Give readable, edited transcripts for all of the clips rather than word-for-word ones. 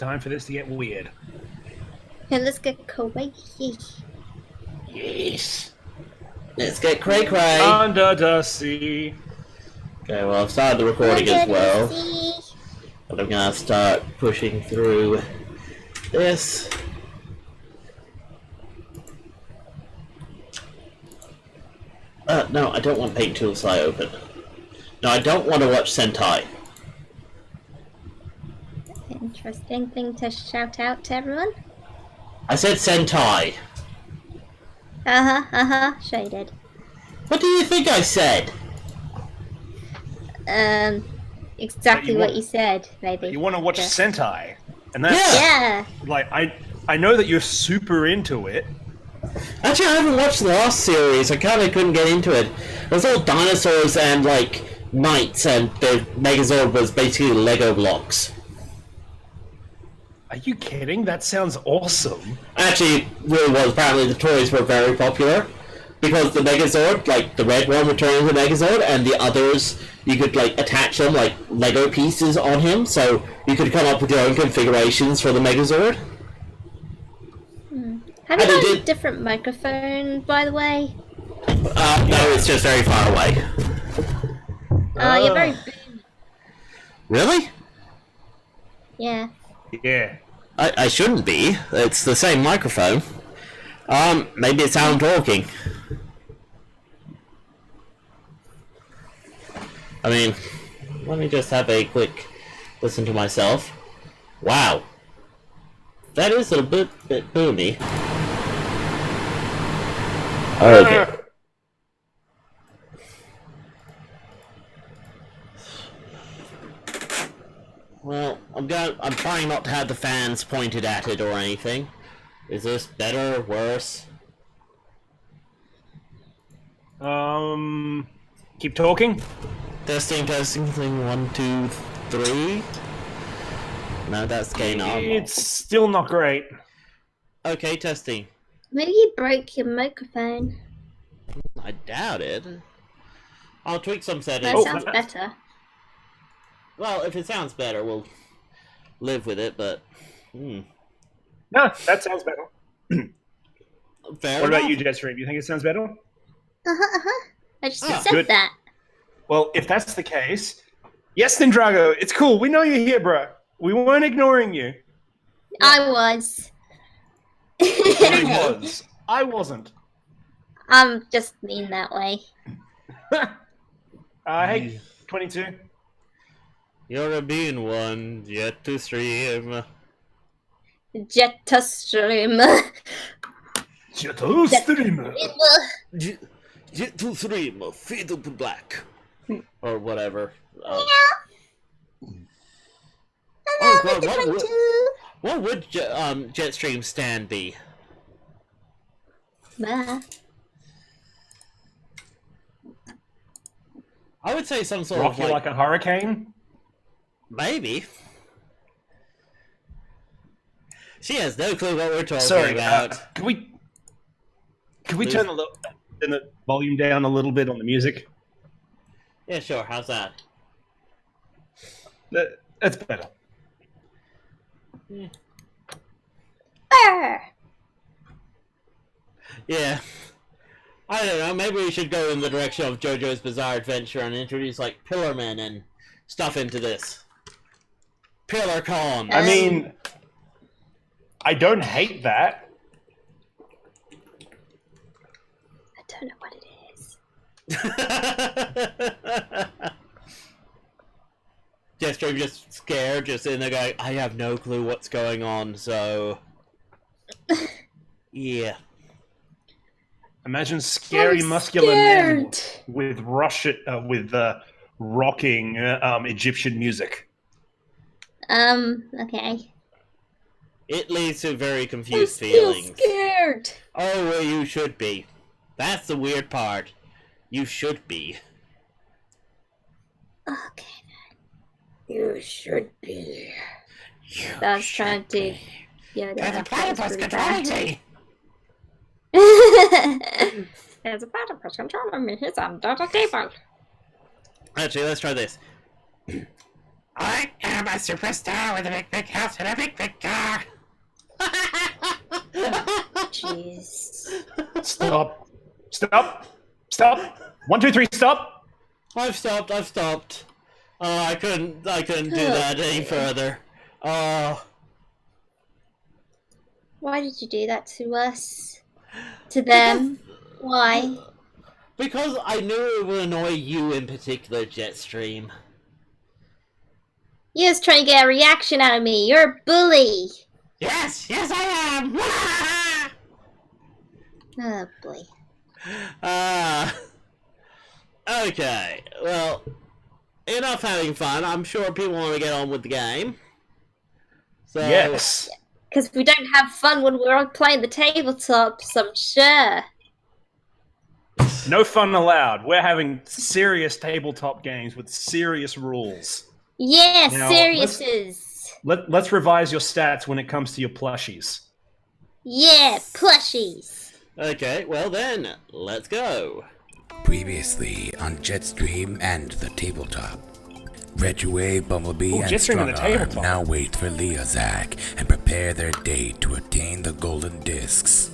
time for this to get weird. Okay, let's get kawaii. Yes. Let's get cray cray. Under the sea. Okay, well I've started the recording as well. But I'm gonna start pushing through this. No, I don't want Paint Tool Sci open. No, I don't want to watch Sentai. Interesting thing to shout out to everyone. I said Sentai. Sure you did. What do you think I said? Exactly what you said, maybe. You want to watch Sentai, and that's like I know that you're super into it. Actually, I haven't watched the last series. I kind of couldn't get into it. It was all dinosaurs and like knights, and the Megazord was basically Lego blocks. Are you kidding? That sounds awesome. Actually, it really was. Apparently, the toys were very popular because the Megazord, like the red one, returned the Megazord, and the others you could like attach them like Lego pieces on him, so you could come up with your own configurations for the Megazord. Have you got a different microphone, by the way? No, it's just very far away. You're very booming. Really? Yeah. Yeah. I shouldn't be. It's the same microphone. Maybe it's how I'm talking. I mean, let me just have a quick listen to myself. Wow. That is a bit boomy. Okay. Well, I'm trying not to have the fans pointed at it or anything. Is this better or worse? Keep talking. Testing, thing 1, 2, 3. No, that's gain up. It's still not great. Okay, testing. Maybe you broke your microphone. I doubt it. I'll tweak some That settings. sounds better. Well, if it sounds better, we'll live with it, but... No, that sounds better. Fair What enough. about you, Jetstream? You think it sounds better? I just said good. that. Well, if that's the case, yes, then Drago, it's cool. We know you're here, bro. We weren't ignoring you. I was. He was. I wasn't. I'm just mean that way. Hey, 22. You're a mean one, yet to stream. Jetstream. Jetstream. Jet to stream, fade to black. Or whatever. What would Jetstream stand be? I would say some sort Rock of you like a hurricane? Maybe. She has no clue what we're talking about. Can we turn the volume down a little bit on the music? Yeah, sure. How's that? That's better. Yeah. I don't know, maybe we should go in the direction of JoJo's Bizarre Adventure and introduce, like, Pillarmen and stuff into this. Pillarcon! I mean, I don't hate that. I don't know what it is. Jetstream just scared, just in there going, I have no clue what's going on, so... Yeah. Imagine scary, muscular men with rocking Egyptian music. Okay. It leads to very confused feelings. I'm scared. Oh, well, you should be. That's the weird part. You should be. Okay, then. You should be. I was trying to... Yeah, There's a platypus controlling me! There's a platypus controlling me. He's under the table. Actually, let's try this. I am a superstar with a big, big house and a big, big car. Jeez. Stop. Stop. Stop. 1, 2, 3, stop. I've stopped. I couldn't do that any further. Why did you do that to us? To them? Why? Because I knew it would annoy you in particular, Jetstream. You're just trying to get a reaction out of me. You're a bully. Yes, I am. Oh boy. Okay. Well, enough having fun. I'm sure people want to get on with the game. So, Yes. Because we don't have fun when we're playing the tabletops, I'm sure. No fun allowed. We're having serious tabletop games with serious rules. Yeah, Now, seriouses. Let's revise your stats when it comes to your plushies. Yeah, plushies. Okay, well then, let's go. Previously on Jetstream and the Tabletop. Retrowave, Bumblebee, and Jetstream and the Strongarm Tabletop. now wait for Leozak and prepare their date to attain the golden discs.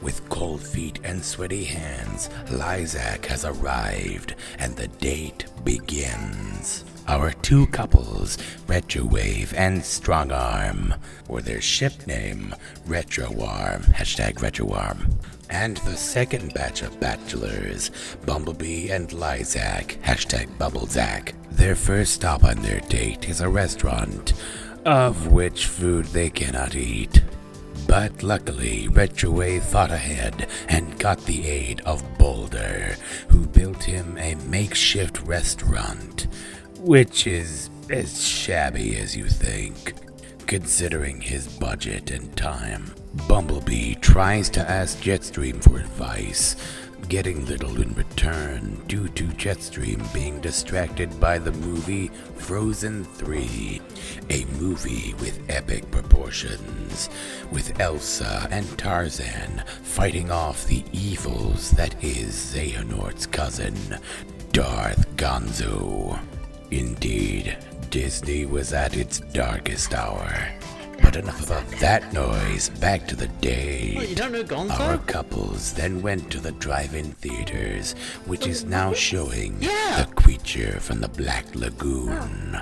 With cold feet and sweaty hands, Lyzak has arrived, and the date begins. Our two couples, Retrowave and Strongarm, or their ship name, Retroarm, #Retroarm. And the second batch of bachelors, Bumblebee and Lyzak, #Bubblezak. Their first stop on their date is a restaurant, of which food they cannot eat. But luckily, Retrowave thought ahead and got the aid of Boulder, who built him a makeshift restaurant, which is as shabby as you think, considering his budget and time. Bumblebee tries to ask Jetstream for advice, getting little in return due to Jetstream being distracted by the movie Frozen 3, a movie with epic proportions, with Elsa and Tarzan fighting off the evils that is Xehanort's cousin, Darth Gonzo. Indeed, Disney was at its darkest hour. But enough about that noise, back to the date. What, you don't know Gonzo? Our couples then went to the drive-in theaters, which is now showing The Creature from the Black Lagoon.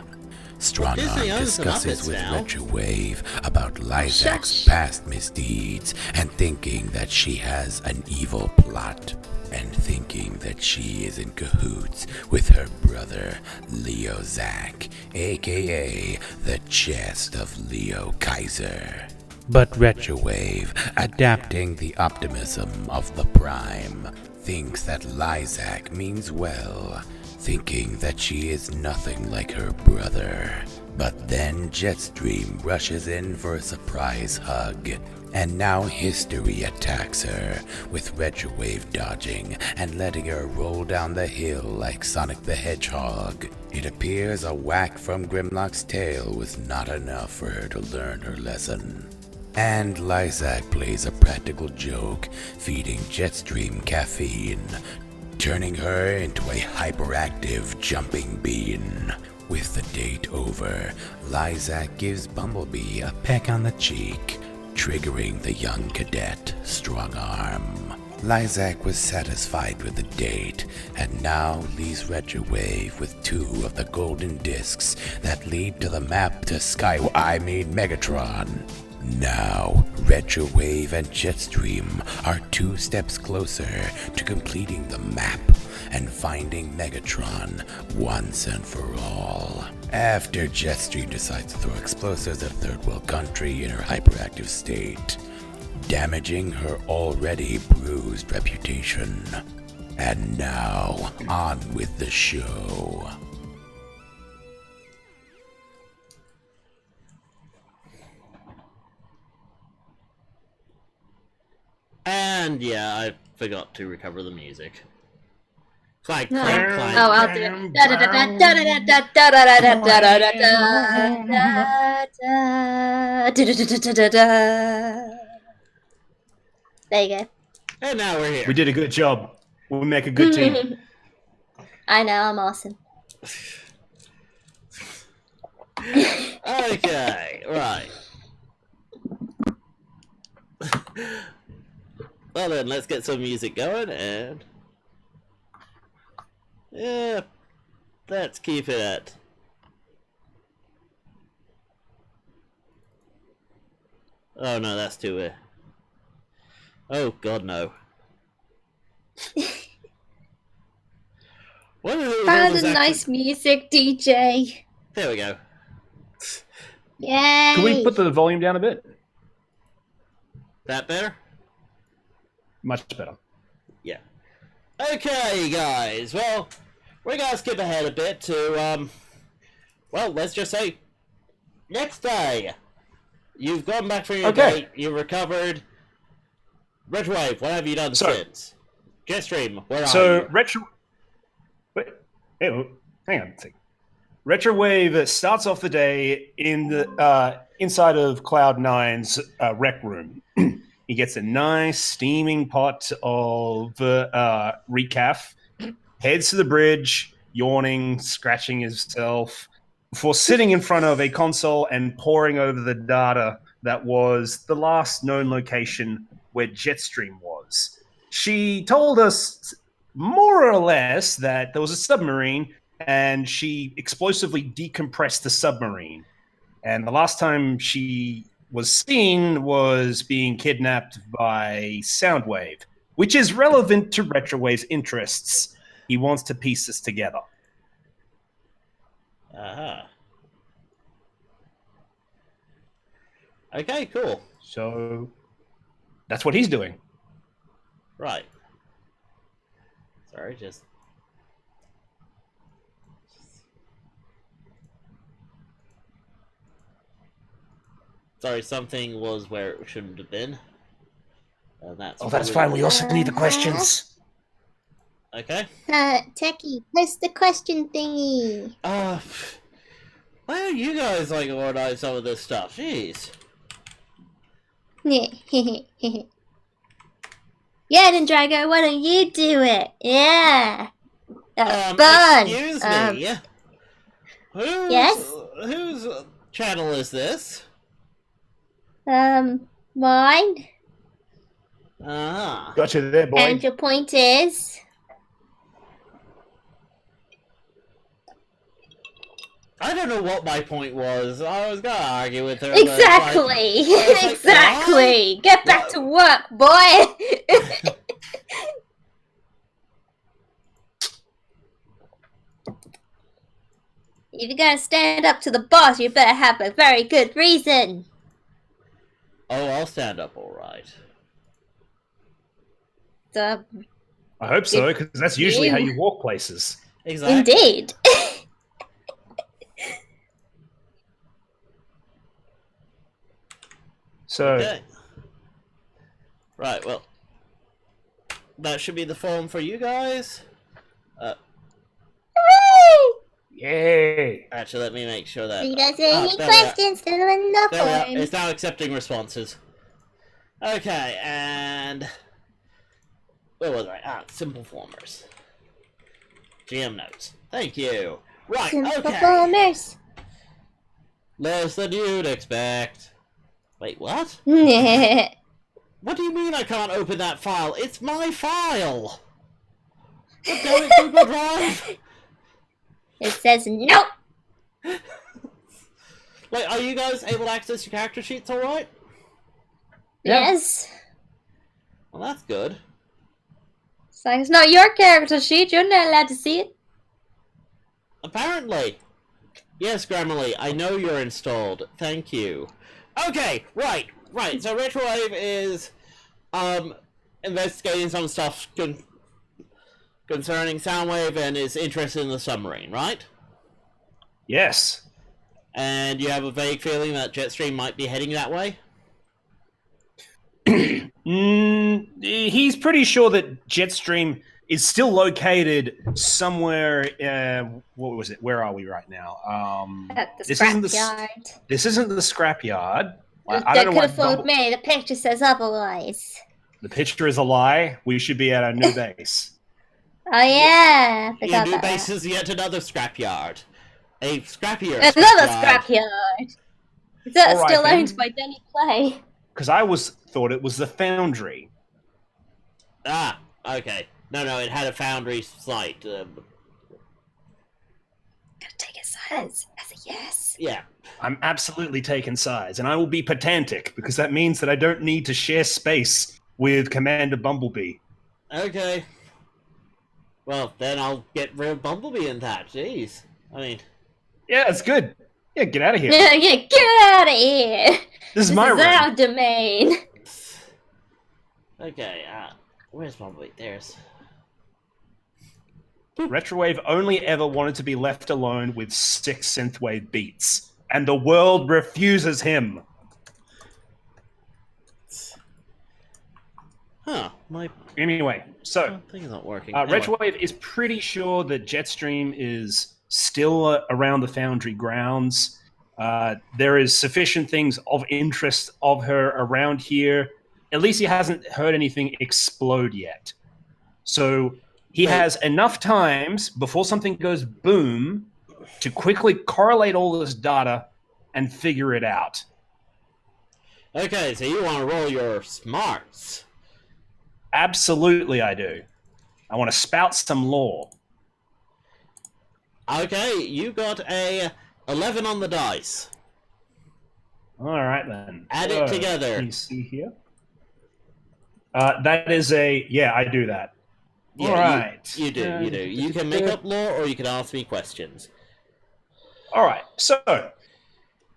Strongarm Disney owns the discusses Muppets with now. Retrowave about Lyzak's Shush. past misdeeds and thinking that she has an evil plot. And thinking that she is in cahoots with her brother, Leozak, aka the chest of Leo Kaiser. But Retrowave, adapting the optimism of the Prime, thinks that Lyzak means well, thinking that she is nothing like her brother. But then Jetstream rushes in for a surprise hug, and now history attacks her, with Retrowave dodging and letting her roll down the hill like Sonic the Hedgehog. It appears a whack from Grimlock's tail was not enough for her to learn her lesson. And Lyzak plays a practical joke, feeding Jetstream caffeine, turning her into a hyperactive jumping bean. With the date over, Lyzak gives Bumblebee a peck on the cheek, triggering the young cadet, Strongarm. Lyzak was satisfied with the date, and now leaves Retrowave with 2 of the golden discs that lead to the map to Megatron. Now, Retrowave and Jetstream are 2 steps closer to completing the map and finding Megatron once and for all. After Jetstream decides to throw explosives at a third world country in her hyperactive state, damaging her already bruised reputation. And now, on with the show. And yeah, I forgot to recover the music. Clank, No. clank, clank. Oh, I'll do it. Da da da da da da da da da da da da da da da da da. There you go. And now we're here. We did a good job. We make a good team. I know, I'm awesome. Okay, right. Well then, let's get some music going, and... yeah, let's keep it at... oh no, that's too... oh god, no. What is it? Found a nice music, DJ. There we go. Yay! Can we put the volume down a bit? That better? Much better. Yeah. Okay, guys. Well, we're gonna skip ahead a bit to, well, let's just say, next day. You've gone back from your date, you've recovered. Retrowave, what have you done since? Jetstream, where are you? So, Wait, hang on a second. Retrowave starts off the day in the inside of Cloud9's rec room. He gets a nice steaming pot of recaf, heads to the bridge, yawning, scratching himself, before sitting in front of a console and poring over the data that was the last known location where Jetstream was. She told us more or less that there was a submarine and she explosively decompressed the submarine. And the last time she was seen was being kidnapped by Soundwave, which is relevant to Retrowave's interests. He wants to piece this together. Uh-huh. Okay, cool. So that's what he's doing. Right. Sorry, just... sorry, something was where it shouldn't have been. That's fine. We also need the questions. Okay. Techie, post the question thingy. Why don't you guys like organize some of this stuff? Jeez. Yeah, then Drago, why don't you do it? Yeah. Fun. Excuse me. Yes? Whose channel is this? Mine. Ah. Gotcha there, boy. And your point is? I don't know what my point was. I was gonna argue with her. Exactly. Exactly. Get back to work, boy. If you're gonna stand up to the boss, you better have a very good reason. Oh, I'll stand up, all right. So, I hope so, because that's usually how you walk places. Exactly. Indeed. So, okay. Right, well, that should be the form for you guys. Hooray! yay! Actually, let me make sure that... If you guys have any there we are. questions, fill them in the There we are. form. It's now accepting responses. Okay, and... where was I? Simple formers. GM notes. Thank you. Right, Simple okay. formers. Less than you'd expect. Wait, what? It What do you mean I can't open that file? It's my file! But damn it, Google Drive! says nope. Wait, are you guys able to access your character sheets alright? Yeah. Yes. Well, that's good. It's like, it's not your character sheet. You're not allowed to see it. Apparently. Yes, Grammarly, I know you're installed. Thank you. Okay, right. So Retrowave is, investigating some stuff concerning Soundwave and is interested in the submarine, right? Yes. And you have a vague feeling that Jetstream might be heading that way? He's pretty sure that Jetstream is still located somewhere. What was it? Where are we right now? At the This isn't scrapyard. This isn't the scrapyard. I That don't know could have what fooled me. The picture says otherwise. The picture is a lie. We should be at our new base. Oh yeah, Your forgot new about base that. is yet another scrapyard. A scrappier Another scrapyard. scrapyard. Is that All right, still then. owned by Denny Clay? Because I thought it was the foundry. Ah, okay. No, it had a foundry site. Gotta take a size as a yes. Yeah. I'm absolutely taking sides, and I will be pedantic, because that means that I don't need to share space with Commander Bumblebee. Okay. Well, then I'll get rid of Bumblebee in that. Jeez. I mean... Yeah, it's good. Yeah, get out of here. Yeah, get out of here! This is my room. our domain. Okay, where's Bumblebee? There's... Retrowave only ever wanted to be left alone with 6 synthwave beats, and the world refuses him. Huh, my Anyway, so thing is not working. Anyway. Retrowave is pretty sure that Jetstream is still around the Foundry grounds. There is sufficient things of interest of her around here. At least he hasn't heard anything explode yet. So he has enough times before something goes boom to quickly correlate all this data and figure it out. Okay, so you want to roll your smarts. Absolutely, I do. I want to spout some lore. Okay, you got a 11 on the dice. All right, then. Add it together. Can you see here? That is a... Yeah, I do that. Yeah, all right. You do. You can make up lore, or you can ask me questions. All right, so...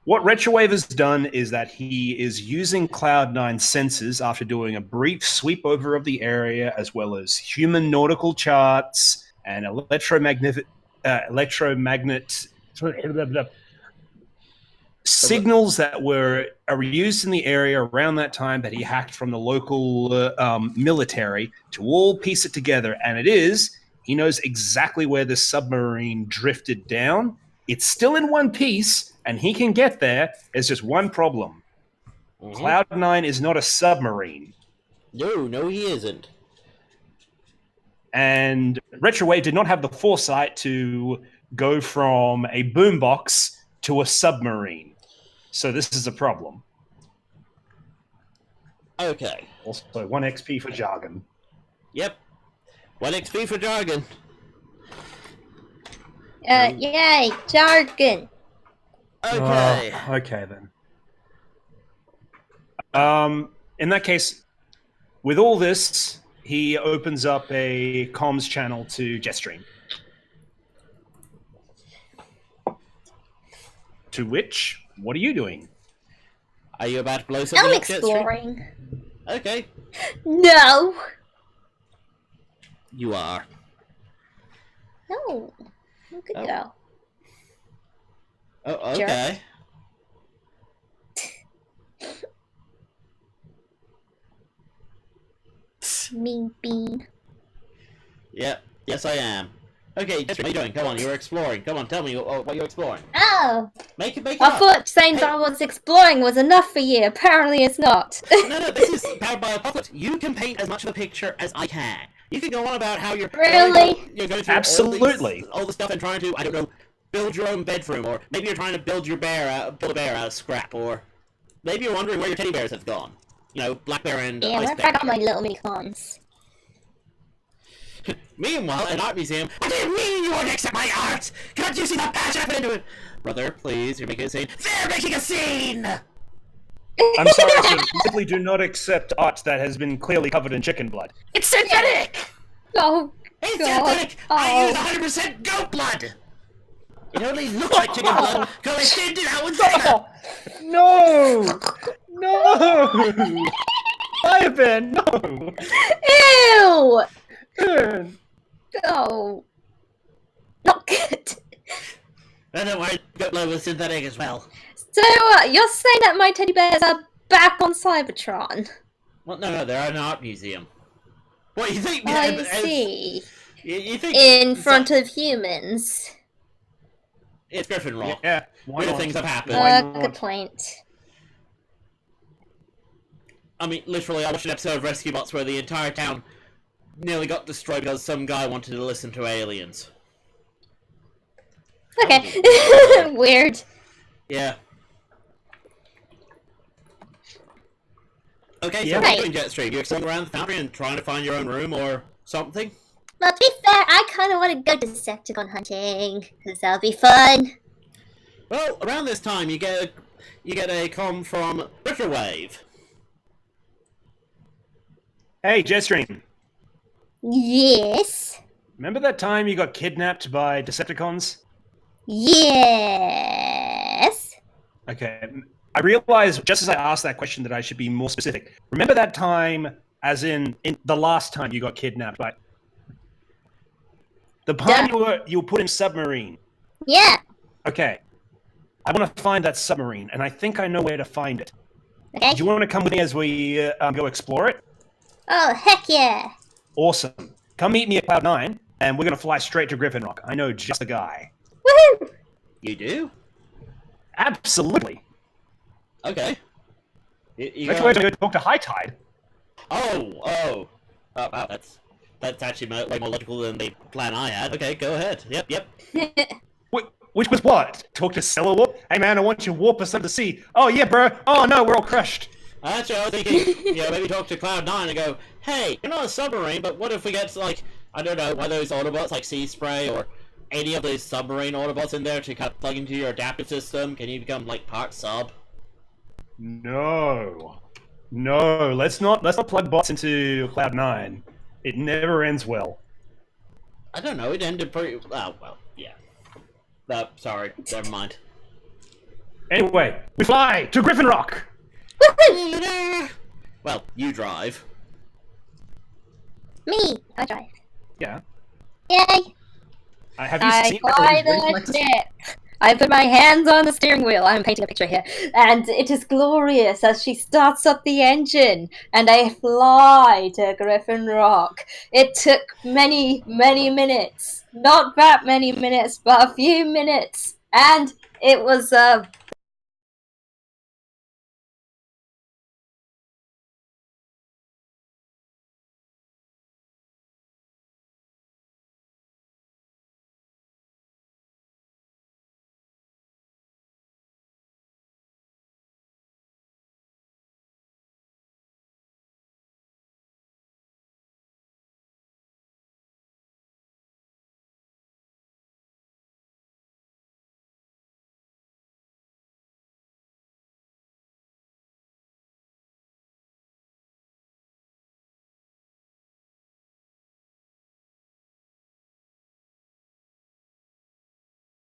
What Retrowave has done is that he is using Cloud9 sensors after doing a brief sweep over of the area, as well as human nautical charts and electromagnet signals that were used in the area around that time that he hacked from the local military to all piece it together. And he knows exactly where the submarine drifted down. It's still in one piece, and he can get there. There's just one problem. Mm-hmm. Cloud9 is not a submarine. No, he isn't. And Retrowave did not have the foresight to go from a boombox to a submarine. So this is a problem. Okay. Also, 1 XP for jargon. Yep. 1 XP for jargon. Yay, jargon. Okay. Okay, then. In that case, with all this, he opens up a comms channel to Jetstream. To which, what are you doing? Are you about to blow something I'm up, Jetstream? exploring. Okay. No. You are. No. I'm good to go. Oh, okay. Mean bean. Yep. Yes, I am. Okay, Jetstream, what are you doing? Come on, you're exploring. Come on, tell me what you're exploring. Oh! Make it I up. thought saying that I was exploring was enough for you. Apparently it's not. No, this is powered by Apocalypse. You can paint as much of a picture as I can. You can go on about how you're... Really? You're going through Absolutely. all the stuff and trying to, I don't know, build your own bedroom, or maybe you're trying to build a bear out of scrap, or maybe you're wondering where your teddy bears have gone. You know, Black Bear and Yeah, Ice where Bear. have I got my little mini-cons? Meanwhile, at Art Museum, what do you mean you won't accept my art? Can't you see the passion I put into it? Brother, please, you're making a scene. They're making a scene! I'm sorry, sir. We simply do not accept art that has been clearly covered in chicken blood. It's synthetic! Oh, It's God. synthetic! I use 100% goat blood! It only looks like chicken blood because I thinned it out with vinegar! No! No! Fireban, no! Ew! Burn. Oh. Not good. No, don't worry, goat blood was synthetic as well. So, you're saying that my teddy bears are back on Cybertron? Well, no, they're at an art museum. What, you think... I see. You think... In front of humans. It's Griffin Raw. Yeah, why Weird not? things have happened. Good point. I mean, literally, I watched an episode of Rescue Bots where the entire town nearly got destroyed because some guy wanted to listen to aliens. Okay. Weird. Yeah. Okay, Yeah. so what are you doing, Jetstream? You exploring around the foundry and trying to find your own room or something? Well, to be fair, I kind of want to go Decepticon hunting, because that'll be fun. Well, around this time you get a comm from Wave. Hey, Jetstream. Yes. Remember that time you got kidnapped by Decepticons? Yes. Okay. I realized just as I asked that question that I should be more specific. Remember that time, as in the last time you got kidnapped by... The time you were put in submarine. Yeah. Okay. I want to find that submarine, and I think I know where to find it. Okay. Do you want to come with me as we go explore it? Oh, heck yeah. Awesome. Come meet me at Cloud 9, and we're going to fly straight to Griffin Rock. I know just the guy. Woohoo! You do? Absolutely. Okay. You Let's go talk to High Tide. Oh, wow, that's actually way more logical than the plan I had. Okay, go ahead. Yep. Which was what? Talk to Stellar Warp? Hey man, I want you to warp us under the sea. Oh yeah, bro. Oh no, we're all crushed. Actually, I was thinking, maybe talk to Cloud9 and go, hey, you're not a submarine, but what if we get, like, I don't know, one of those Autobots, like Sea Spray, or any of those submarine Autobots in there to kind of plug into your adaptive system? Can you become, like, part sub? No. Let's not plug bots into Cloud 9. It never ends well. I don't know, it ended pretty... Oh, well, yeah. Sorry, never mind. Anyway, we fly to Griffin Rock! Well, you drive. Me. I drive. Yeah. Yay. Have you I seen fly the ship. I put my hands on the steering wheel. I'm painting a picture here. And it is glorious as she starts up the engine. And I fly to Griffin Rock. It took many, many minutes. Not that many minutes, but a few minutes. And it was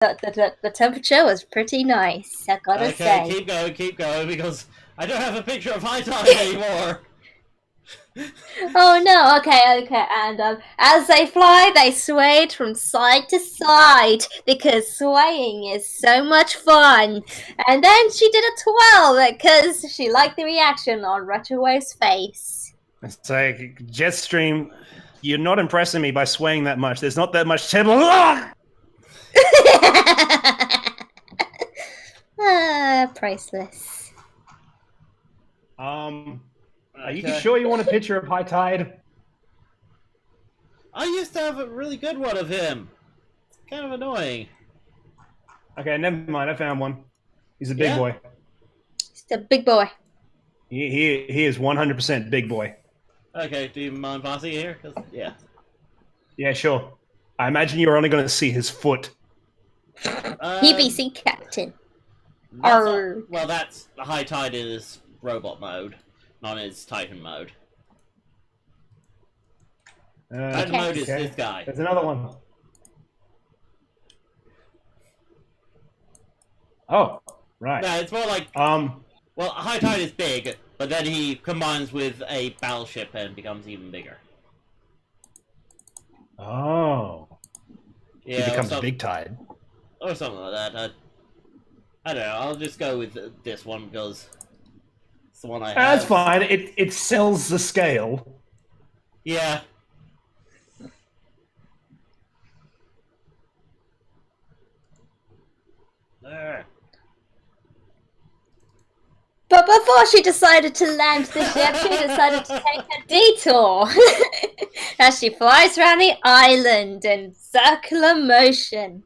the temperature was pretty nice, I gotta say. Okay, keep going, because I don't have a picture of High Tide anymore. Oh no, okay, and as they fly, they swayed from side to side, because swaying is so much fun. And then she did a twirl, because she liked the reaction on Retrowave's face. It's like, Jetstream, you're not impressing me by swaying that much. There's not that much table. Priceless. Are you sure you want a picture of High Tide? I used to have a really good one of him. It's kind of annoying. Okay, never mind. I found one. He's a big boy. He's a big boy. He is 100% big boy. Okay, do you mind passing here? Yeah. Yeah, sure. I imagine you're only going to see his foot. He be sea captain. Well, that's the High Tide in his robot mode, not in his Titan mode. Titan mode is this guy. There's another one. Oh, right. No, it's more like well, High Tide is big, but then he combines with a battleship and becomes even bigger. Oh. Yeah, He becomes Big Tide. Or something like that. I don't know, I'll just go with this one because it's the one I have. That's fine. It sells the scale. Yeah. There. But before she decided to land the ship, she decided to take a detour as she flies around the island in circular motion.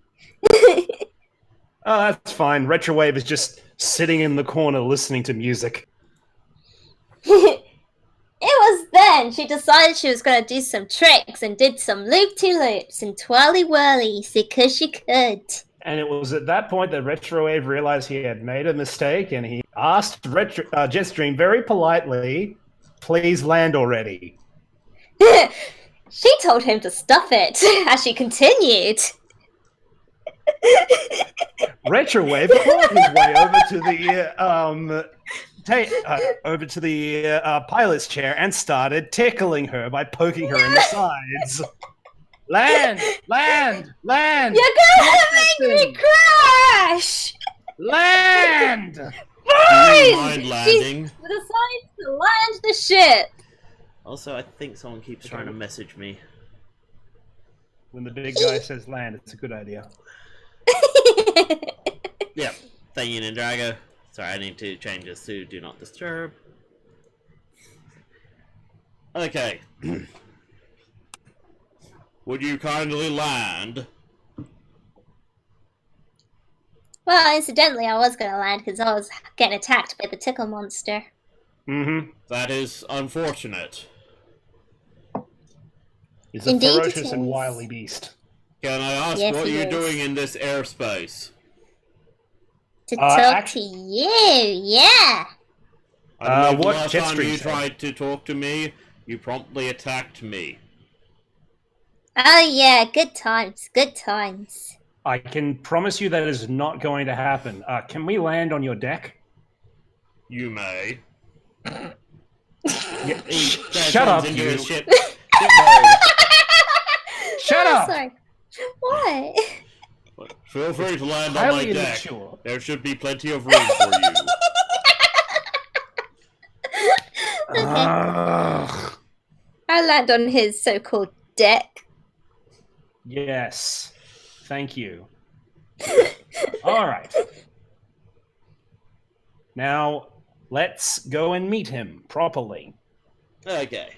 Oh, that's fine. Retrowave is just sitting in the corner listening to music. It was then she decided she was going to do some tricks and did some loop-de-loops and twirly-whirlies because she could. And it was at that point that Retrowave realized he had made a mistake, and he asked Jetstream very politely, "Please land already." She told him to stuff it as she continued. Retrowave clawed his way over to the pilot's chair and started tickling her by poking her in the sides. Land! Land! Land! You're gonna make me crash! Land! Mind landing. She decides to land the ship. Also, I think someone keeps trying to message me. When the big guy says land, it's a good idea. Yeah, thank you, Ninjago. Sorry, I need to change this to Do Not Disturb. Okay. Would you kindly land? Well, incidentally, I was gonna land because I was getting attacked by the tickle monster. Mm-hmm. That is unfortunate. He's a Indeed it ferocious and is. wily beast. Can I ask Yes, what he you're is. doing in this airspace? To talk to you, yeah. I believe the what last time Jetstream you said. tried to talk to me, you promptly attacked me. Oh yeah, good times, good times. I can promise you that is not going to happen. Can we land on your deck? You may. Yeah, He shut up, into you. his ship mode. Shut up! Sorry. What? Feel free to land on my Highly deck. immature. There should be plenty of room for you. Ugh. I land on his so-called deck. Yes. Thank you. All right. Now, let's go and meet him properly. Okay.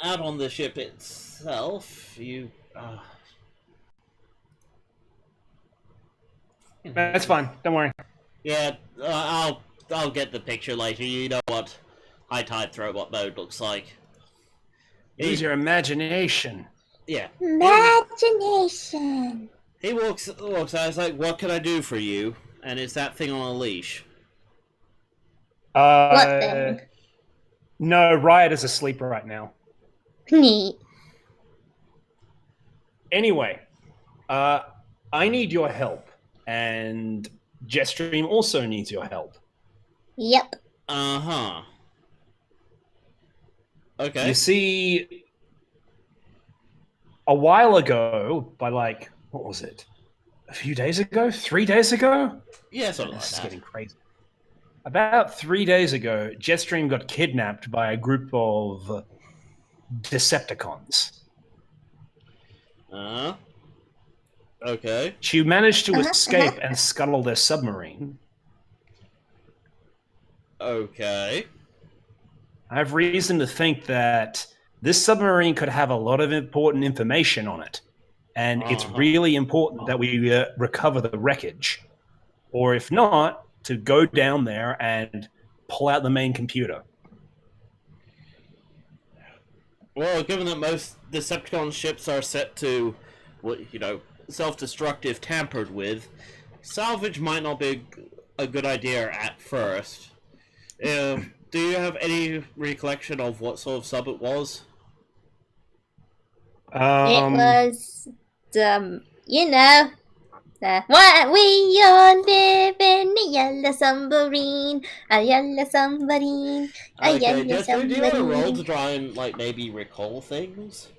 Out on the ship itself, you... That's fine. Don't worry. Yeah, I'll get the picture later. You know what high tide robot mode looks like. Use your imagination. Yeah. Imagination. He walks out. It's like, what can I do for you? And it's that thing on a leash. What thing? No, Riot is asleep right now. Neat. Anyway, I need your help, and Jetstream also needs your help. Yep. Uh-huh. Okay. You see, a while ago, by like, what was it? A few days ago? 3 days ago? Yeah, something like This is that. getting crazy. About 3 days ago, Jetstream got kidnapped by a group of Decepticons. Okay. She managed to escape and scuttle their submarine. Okay. I have reason to think that this submarine could have a lot of important information on it. And it's really important that we recover the wreckage. Or if not, to go down there and pull out the main computer. Well, given that most Decepticon ships are set to, self-destructive tampered with, salvage might not be a good idea at first. Do you have any recollection of what sort of sub it was? It was, what we all live in a yellow submarine, a yellow submarine, a Okay, yellow Jessica, do you want to roll submarine. to try and, maybe recall things?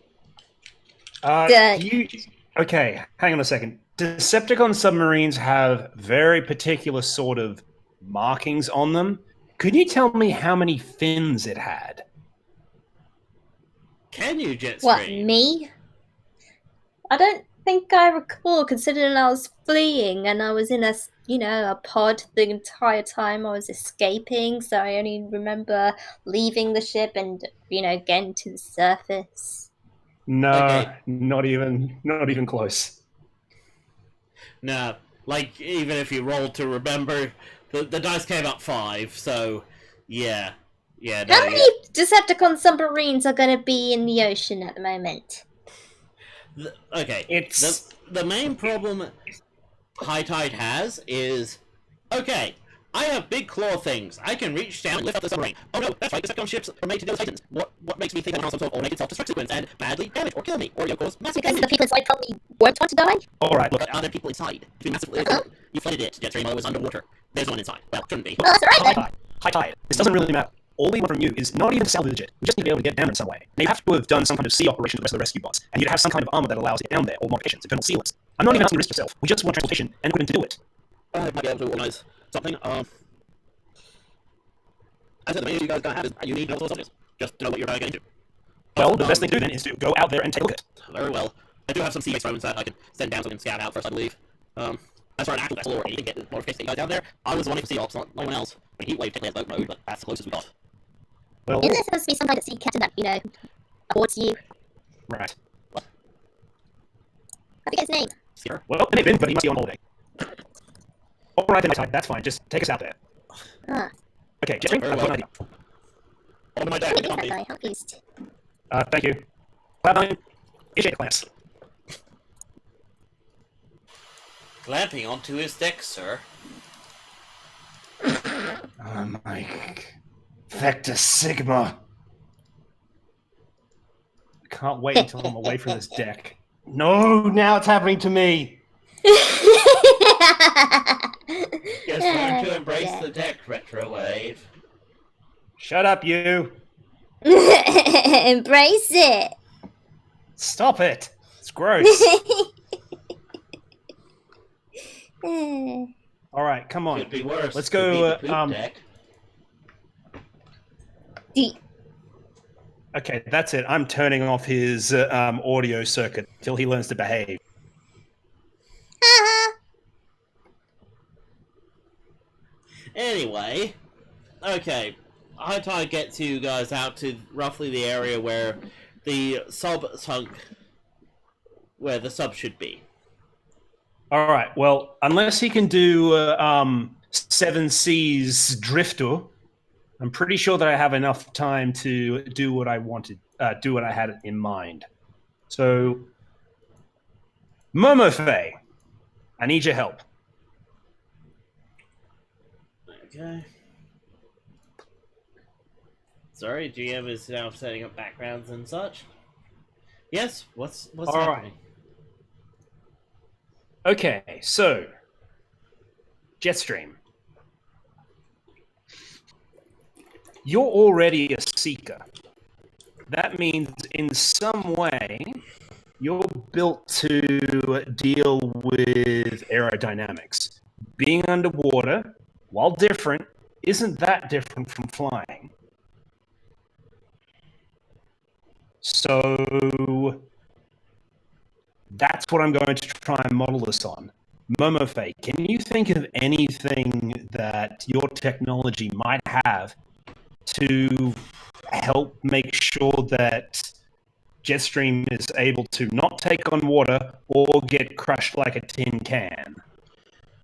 Okay, hang on a second. Decepticon submarines have very particular sort of markings on them. Could you tell me how many fins it had? Can you, Jetstream? What, me? I don't think I recall, considering I was fleeing and I was in a pod the entire time I was escaping, so I only remember leaving the ship and, getting to the surface. No, Okay. not even close. Nah, like, even if you rolled to remember, the dice came up 5, so, yeah. Yeah, no, How many Decepticon submarines are going to be in the ocean at the moment? okay. It's The main problem High Tide has is, okay, I have big claw things. I can reach down and lift up the submarine. Oh no, that's right, Decepticon ships are made to deal with Titans. What makes me think I'm on some sort of automated self-destruct sequence and badly damage or kill me, or you'll cause massive Because damage? the people inside probably won't want to die? alright, look. Are there people inside? To be massively You flooded it, Jetstream, while it was underwater. There's no one inside. Well, shouldn't be. Oh, that's alright High then. tide. High tide. This doesn't really matter. All we want from you is not even to salvage it. We just need to be able to get down in some way. Now, you have to have done some kind of sea operation with the rest of the rescue bots, and you'd have some kind of armor that allows you down there, or modifications, internal sealants. I'm not even asking you to risk yourself. We just want transportation and equipment to do it. I might be able to organize something. I said the main issue you guys gotta have is you need no source soldiers. Just to know what you're getting into. Well, the best thing to do then is to go out there and take a look at it. Very well. I do have some sea-based drones that I can send down so I can scout out first, I believe. As for an actual vessel or anything, get the modifications that you guys down there, I was the one for sea ops, not no one else. I mean, Heatwave technically has boat mode, but that's the closest we got. Well, Isn't there supposed to be some kind of sea captain that, aborts you? right. I forget his name. Sierra? Well, it may have been, but he must be on holiday. Alright then, High tide. That's fine. Just take us out there. Ah. Okay, Jetstream, Very I've got well. an idea. On my deck, Maybe get on that me. guy, how pleased. Thank you. Cloud9, initiate class. Clamping onto his deck, sir. Oh my... Vector Sigma. I can't wait until I'm away from this deck. No, now it's happening to me. Yes, learn to embrace the deck, Retrowave. Shut up, you. Embrace it. Stop it. It's gross. All right, come on. Could be worse. Let's Could go. be the poop deck. Deep. Okay, that's it. I'm turning off his audio circuit till he learns to behave. Anyway, okay. High Tide gets you guys out to roughly the area where the sub sunk, where the sub should be. All right. Well, unless he can do Seven Seas Drifter, I'm pretty sure that I have enough time to do what I wanted, do what I had in mind. So, Momofe, I need your help. Okay. Sorry, GM is now setting up backgrounds and such. Yes, what's All right. happening? Okay, so Jetstream, you're already a seeker. That means in some way you're built to deal with aerodynamics. Being underwater, while different, isn't that different from flying. So that's what I'm going to try and model this on. Momofe, can you think of anything that your technology might have to help make sure that Jetstream is able to not take on water or get crushed like a tin can?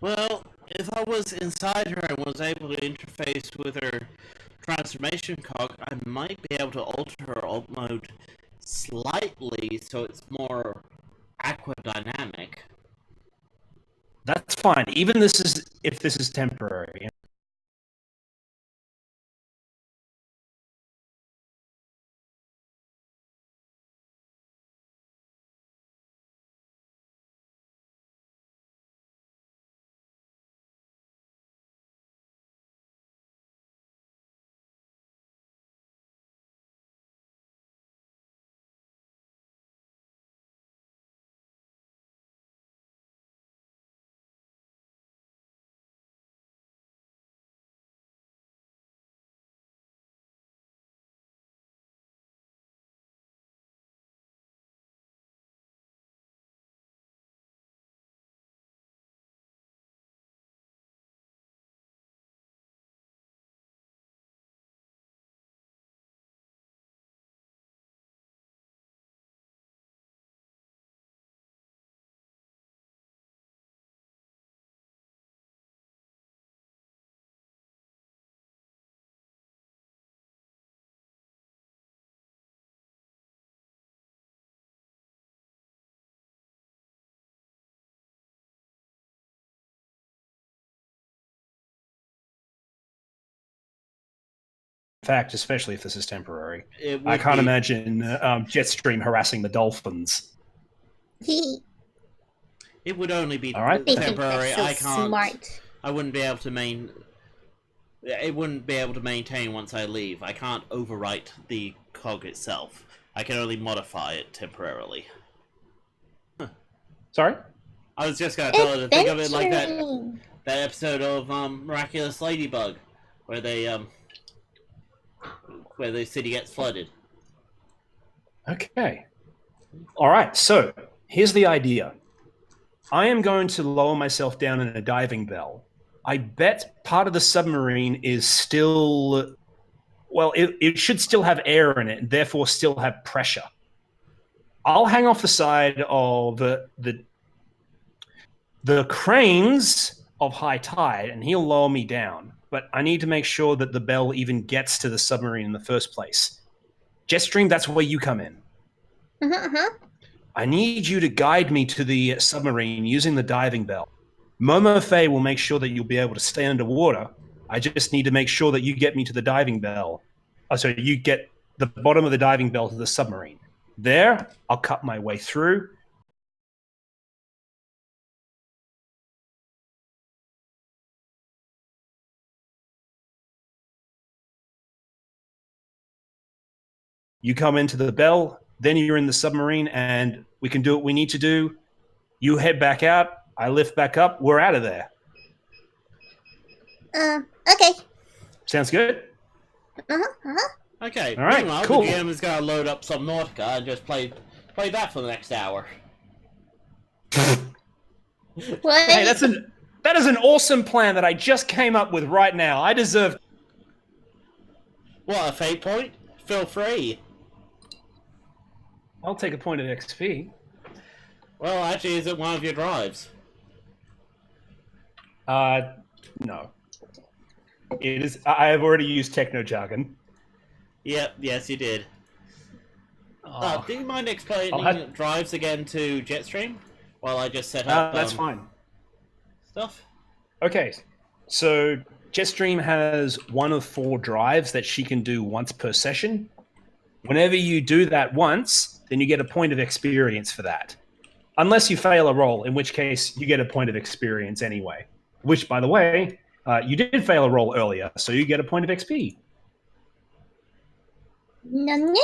Well, if I was inside her and was able to interface with her transformation cog, I might be able to alter her alt mode slightly so it's more aquadynamic. That's fine. Even if this is temporary. fact, especially if this is temporary. It I would can't be- imagine Jetstream harassing the dolphins. He It would only be All right. they think temporary. they're so I can't. smart. I wouldn't be able to It wouldn't be able to maintain once I leave. I can't overwrite the cog itself. I can only modify it temporarily. Sorry? I was just gonna tell her to think of it like that Adventuring. that episode of Miraculous Ladybug, where the city gets flooded. Okay. All right, so here's the idea. I am going to lower myself down in a diving bell. I bet part of the submarine is still... Well, it should still have air in it, and therefore still have pressure. I'll hang off the side of the cranes of high tide, and he'll lower me down. But I need to make sure that the bell even gets to the submarine in the first place. Jetstream, that's where you come in. I need you to guide me to the submarine using the diving bell. Momo Fei will make sure that you'll be able to stay underwater. I just need to make sure that you get me to the diving bell. Oh, so you get the bottom of the diving bell to the submarine. There, I'll cut my way through. You come into the bell, then you're in the submarine, and we can do what we need to do. You head back out, I lift back up, we're out of there. Okay. Sounds good? Okay. All right, Meanwhile, cool. the GM is gonna load up some Nautica and just play that for the next hour. What? Hey, that is an awesome plan that I just came up with right now. I deserve... What, a fate point? Feel free. I'll take a point of XP. Well, actually, is it one of your drives? No. It is... I have already used techno jargon. Yep, yes, you did. Oh. Do you mind explaining I'll have- drives again to Jetstream? While I just set up That's fine. stuff? Okay, so Jetstream has one of 4 drives that she can do once per session. Whenever you do that once, then you get a point of experience for that. Unless you fail a roll, in which case you get a point of experience anyway. Which, by the way, you did fail a roll earlier, so you get a point of XP. None?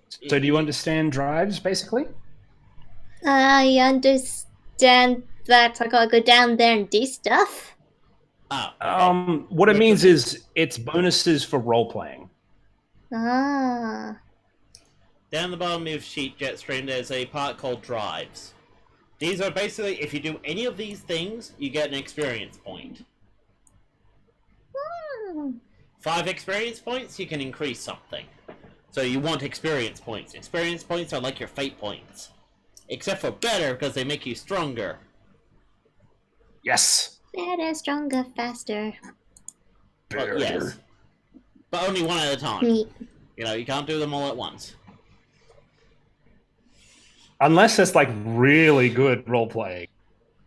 So do you understand drives, basically? I understand that I gotta go down there and do stuff. Oh, okay. What it means is it's bonuses for role-playing. Ah. Down the bottom of sheet Jetstream, there's a part called drives. These are basically, if you do any of these things, you get an experience point. 5 experience points, you can increase something. So you want experience points. Experience points are like your fate points. Except for better, because they make you stronger. Yes. Better, stronger, faster. Well, yes. But only one at a time. Neat. You know, you can't do them all at once. Unless it's like really good role-playing.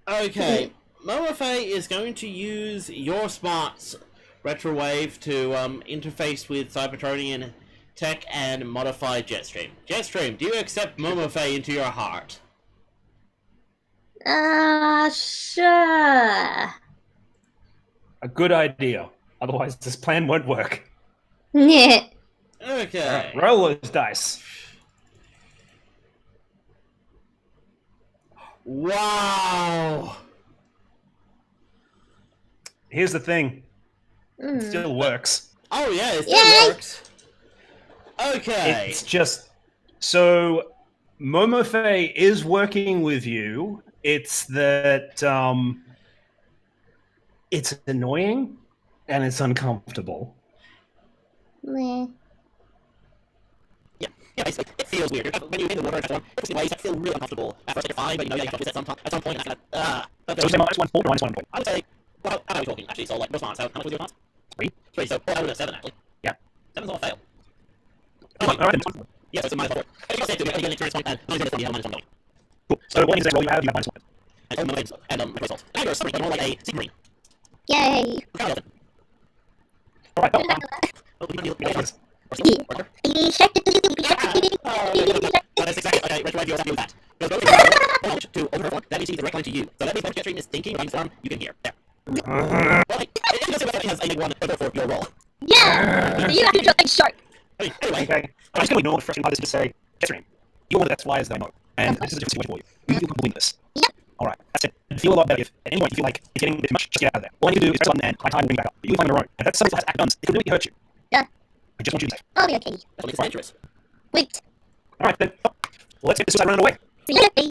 Okay, Momofe is going to use your smart's retrowave to interface with Cybertronian tech and modify Jetstream. Jetstream, do you accept Momofe into your heart? Sure. A good idea. Otherwise, this plan won't work. Yeah. Okay. All right, roll those dice. Wow! Here's the thing. It still works. Oh yeah, it Yay! still works. Okay. It's just... So, Momofe is working with you. It's that... it's annoying, and it's uncomfortable. Meh. Yeah, basically, it feels weird. When you're in the water, it's ways that feel really uncomfortable. At first, you're fine, but you know you have to do this at some point. And it's gonna, So say minus 1 point or minus 1 point? I would say, well, how are we talking actually? So like, what's not? How much was your response? 3. 3. So I would have 7 actually. Yeah. 7's not a fail. All right, then. Yeah, so it's a minus 4. I think I'll say it to you. I get an experience point, and minus 4, you have minus 1 point. Cool. So what you say roll you have 1. And result. And result. And you're a submarine, but more like a sea marine. Yay. Kind of. All right. Oh, we need to That's exactly okay. Retrowave yours with that. Go to over one. That means he's direct line to you. So that means when Jetstream is thinking around his arm, you can hear. There. Well, it doesn't matter if he has a 1 over for your roll. Yeah! You have to do something sharp. Anyway, I'm just going to ignore the frustrating part is just say, Jetstream, you're one of the best flyers that I know, and this is a different situation for you. You feel comfortable in this. Yep. All right, that's it. And feel a lot better if at any point you feel like it's getting a bit too much, just get out of there. All I need to do is press a button and my time will bring back up. But you find on your own. And if that's something that has guns, it could really hurt you. Yeah. I just want you to be safe. I'll be okay. That's it's dangerous. Wait. All right, then. Oh, well, let's get the suicide running away. See ya, baby.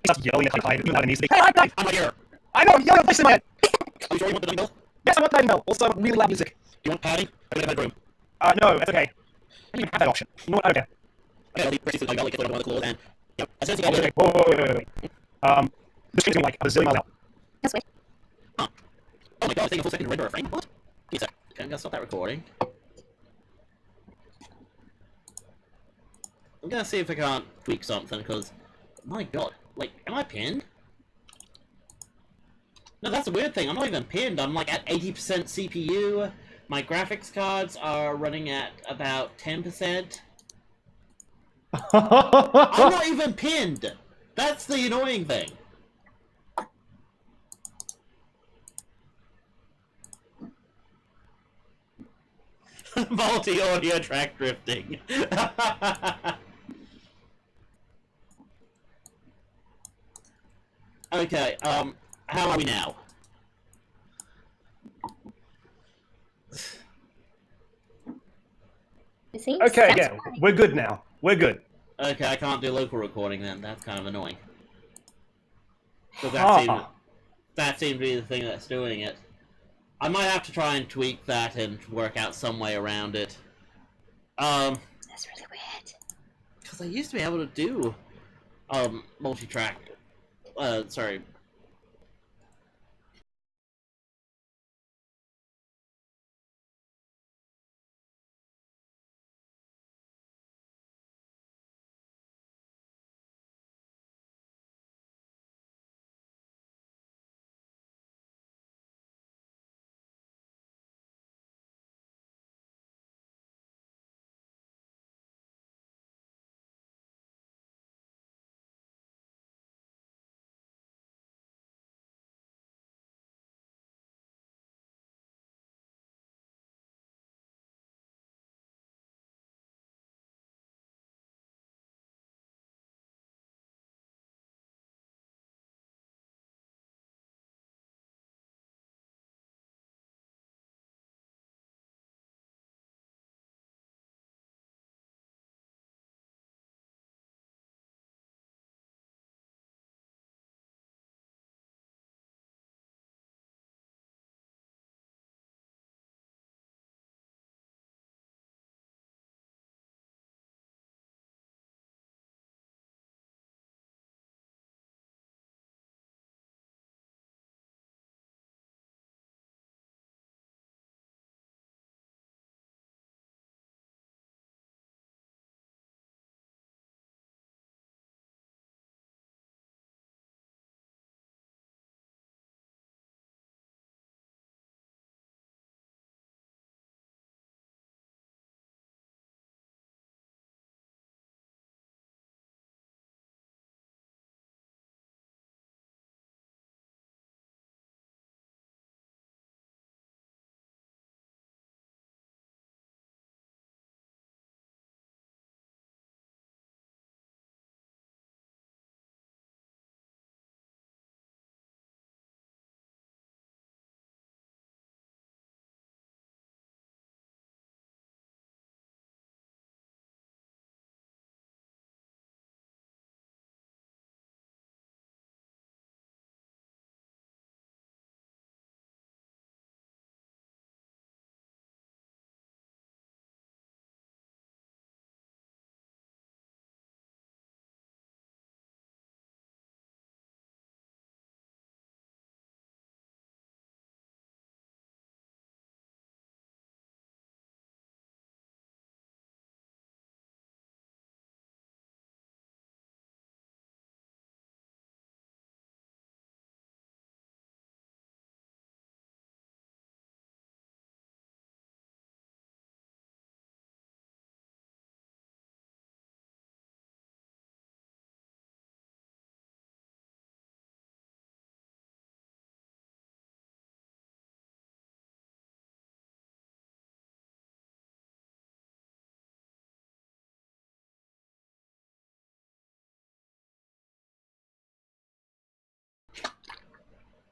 Stop yelling at Hyde without an easy. Hey, Hyde! I'm not here. I know, yelling place in my head. Are you sure you want the diving bell? Yes, I want diving bell. Also, really loud music. Do you want Patty? I'm in the bedroom. No, that's okay. I don't even have that option. You know what? I don't care. Okay, I'll leave Chrissy's diving bell, like, get one of the claws, and... Yep, as soon as you Oh, get okay. it... Wait. The screen's going like a bazillion miles out. That's weird. Huh. Oh my god, it's taking a full second to render a frame? What? Okay, I'm gonna stop that recording. I'm gonna see if I can't tweak something, because... My god, like, am I pinned? No, that's a weird thing. I'm not even pinned. I'm like at 80% CPU. My graphics cards are running at about 10%. I'm not even pinned! That's the annoying thing. Multi-audio track drifting. Okay, how are we now? Okay, yeah, we're good now. We're good. Okay, I can't do local recording then. That's kind of annoying. Because that seemed to be the thing that's doing it. I might have to try and tweak that and work out some way around it. That's really weird. Because I used to be able to do, multi-track, sorry,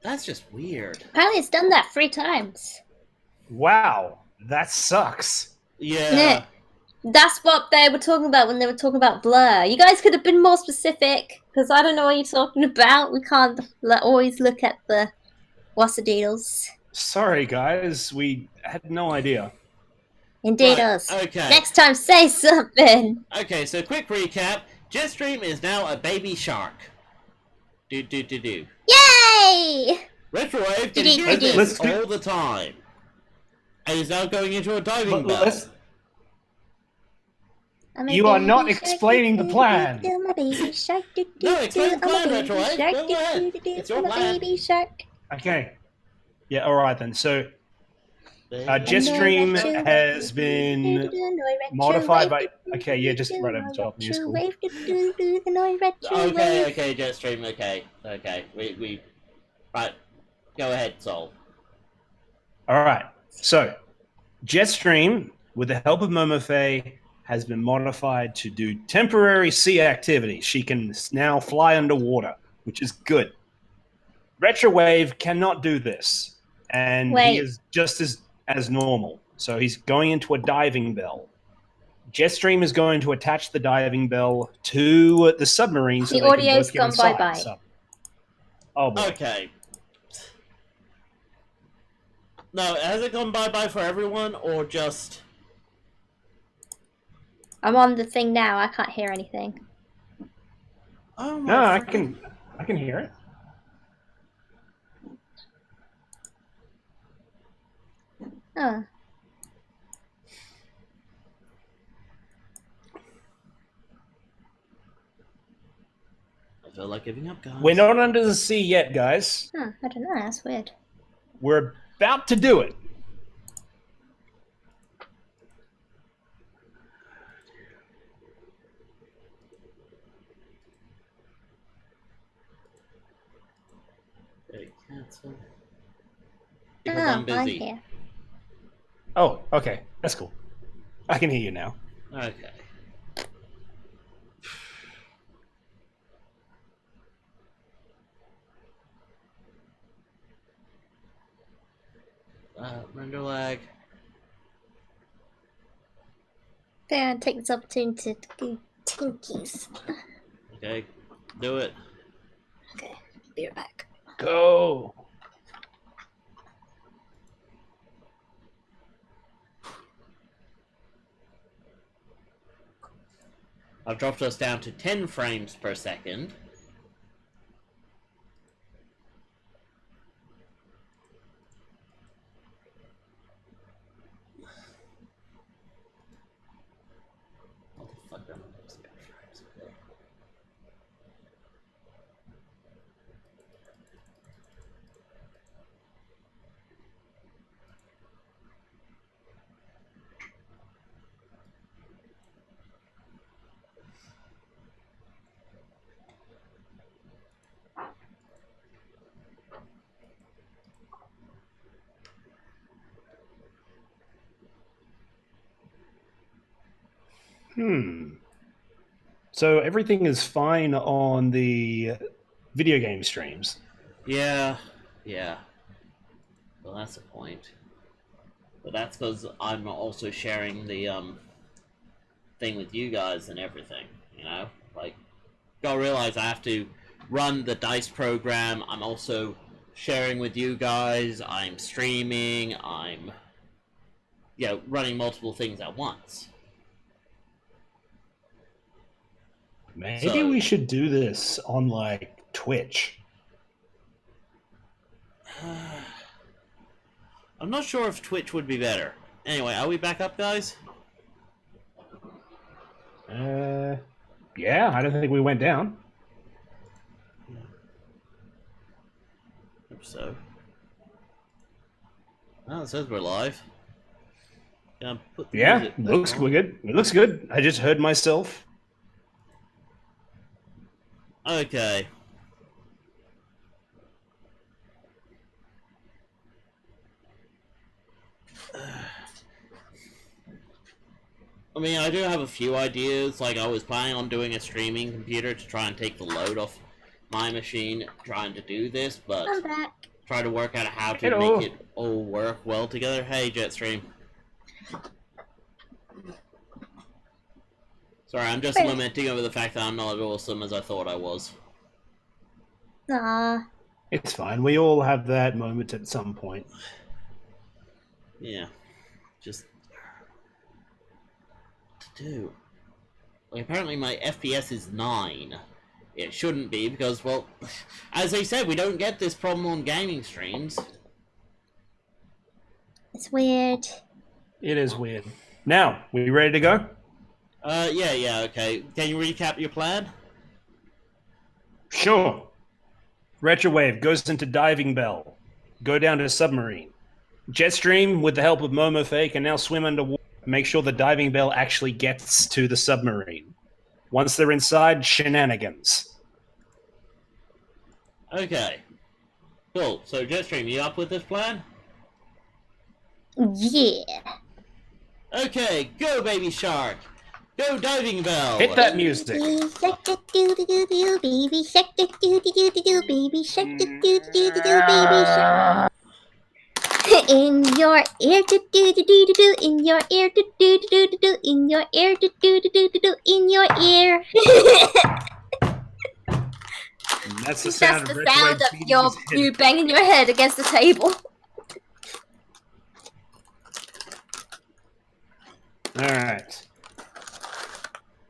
That's just weird. Apparently it's done that 3 times. Wow, that sucks. Yeah. That's what they were talking about when they were talking about Blur. You guys could have been more specific, because I don't know what you're talking about. We can't always look at the what's-a-deals. Sorry, guys, we had no idea. Indeed Right, us. okay. Next time, say something. Okay, so quick recap. Jetstream is now a baby shark. Do. Yay! Retrowave can Do-do, hear do-do. this all the time. And is now going into a diving bell. Let's- You are not explaining the plan. No, explain the plan, Retrowave. Go ahead. It's your plan. Baby shark. Okay. Yeah, alright then. So, Jetstream has been modified by... Okay, yeah, just right over the top. Yeah, cool. Okay, Jetstream, okay. We... Right, go ahead, Sol. Alright, so, Jetstream, with the help of Momofe, has been modified to do temporary sea activity. She can now fly underwater, which is good. Retrowave cannot do this, and he is just as normal. So he's going into a diving bell. Jetstream is going to attach the diving bell to the submarine. So The they can audio's both get gone inside. bye-bye. So- Oh boy. Okay. No, has it gone bye-bye for everyone, or just... I'm on the thing now. I can't hear anything. Oh my No, I freaking- can hear it. Oh. I feel like giving up, guys. We're not under the sea yet, guys. Huh, I don't know. That's weird. We're about to do it. Okay, cancel. Oh, Because I'm I'm busy. here. Oh, okay. That's cool. I can hear you now. Okay. Render lag. There, take this opportunity to do tinkies. Okay, do it. Okay, be right back. Go. I've dropped us down to 10 frames per second. What the fuck am I supposed to get frames? Okay. So everything is fine on the video game streams. Yeah. Well, that's a point. But that's because I'm also sharing the thing with you guys and everything. You know, like, gotta realize I have to run the dice program. I'm also sharing with you guys. I'm streaming. I'm, running multiple things at once. Maybe So- we should do this on like Twitch. I'm not sure if Twitch would be better. Anyway, are we back up, guys? Yeah, I don't think we went down. Hope so. Oh, it says we're live. Put the Yeah, music back looks on. good. It looks good. I just heard myself. Okay. I mean, I do have a few ideas. Like, I was planning on doing a streaming computer to try and take the load off my machine trying to do this, but I'm back. try to work out how to Hello. make it all work well together. Hey, Jetstream. Sorry, I'm just lamenting over the fact that I'm not as awesome as I thought I was. Aw. It's fine. We all have that moment at some point. Yeah. Just... to do. Like, apparently my FPS is 9. It shouldn't be, because, well, as I said, we don't get this problem on gaming streams. It's weird. It is weird. Now, we ready to go? Yeah, okay. Can you recap your plan? Sure. Retrowave goes into diving bell. Go down to submarine. Jetstream, with the help of Momofake, can now swim underwater. Make sure the diving bell actually gets to the submarine. Once they're inside, shenanigans. Okay. Cool. So, Jetstream, you up with this plan? Yeah. Okay, go, baby shark! Go, diving bell! Hit that music. Baby shark do do do do do, baby shark do do do do do, baby shark do do do do do, baby shark. In your ear do do do do do do, in your ear do do do do do, in your ear do do do do do, in your ear. And that's the sound That's of the Retrowave sound of beating his head. you banging your head against the table. Alright.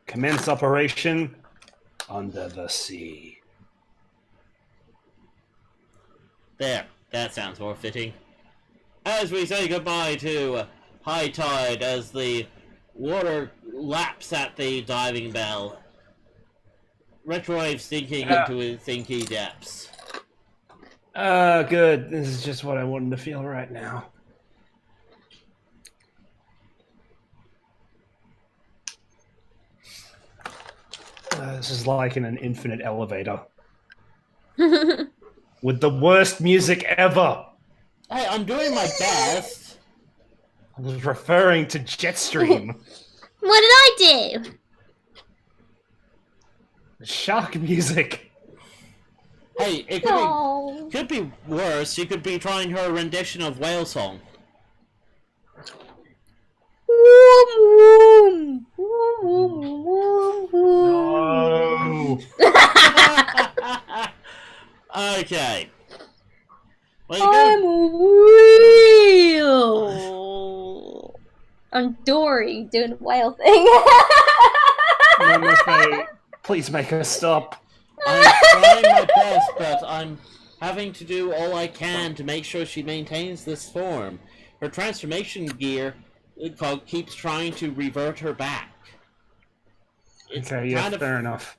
Commence operation under the sea. There, that sounds more fitting. As we say goodbye to high tide as the water laps at the diving bell. Retrowave sinking into its inky depths. Good. This is just what I wanted to feel right now. This is like in an infinite elevator. With the worst music ever. Hey, I'm doing my best. I was referring to Jetstream. What did I do? Shark music. Hey, it could be worse. You could be trying her rendition of Whale Song. Woom, woom, woom, woom, woom. No. Okay. Well, I'm a whale. I'm Dory doing a whale thing. Momofake, please make her stop. I'm trying my best, but I'm having to do all I can to make sure she maintains this form. Her transformation gear keeps trying to revert her back. It's Okay, yeah, kind of- fair enough.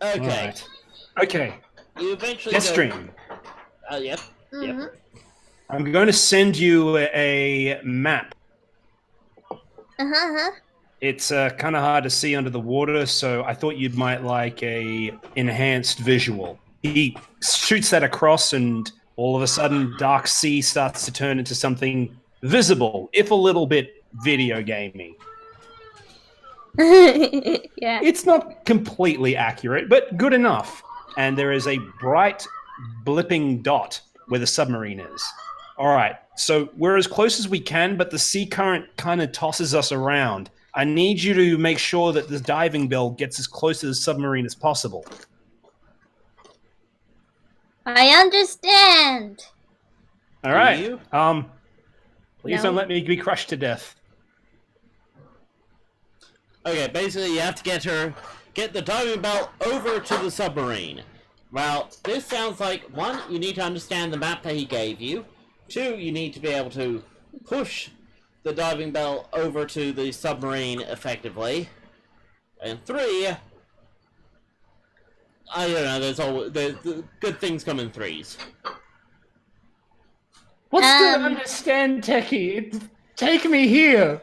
Okay. Alright. Okay, You eventually Jetstream. Yep. Mhm. I'm going to send you a map. Uh-huh. It's kind of hard to see under the water, so I thought you might like a enhanced visual. He shoots that across, and all of a sudden, Dark Sea starts to turn into something visible, if a little bit video gamey. Yeah. It's not completely accurate, but good enough. And there is a bright, blipping dot where the submarine is. All right, so we're as close as we can, but the sea current kind of tosses us around. I need you to make sure that the diving bell gets as close to the submarine as possible. I understand. All right. you? Please No. don't let me be crushed to death. Okay, basically you have to get the diving bell over to the submarine. Well, this sounds like, one, you need to understand the map that he gave you. Two, you need to be able to push the diving bell over to the submarine effectively. And three, I don't know, the good things come in threes. What's to understand, Techie? Take me here.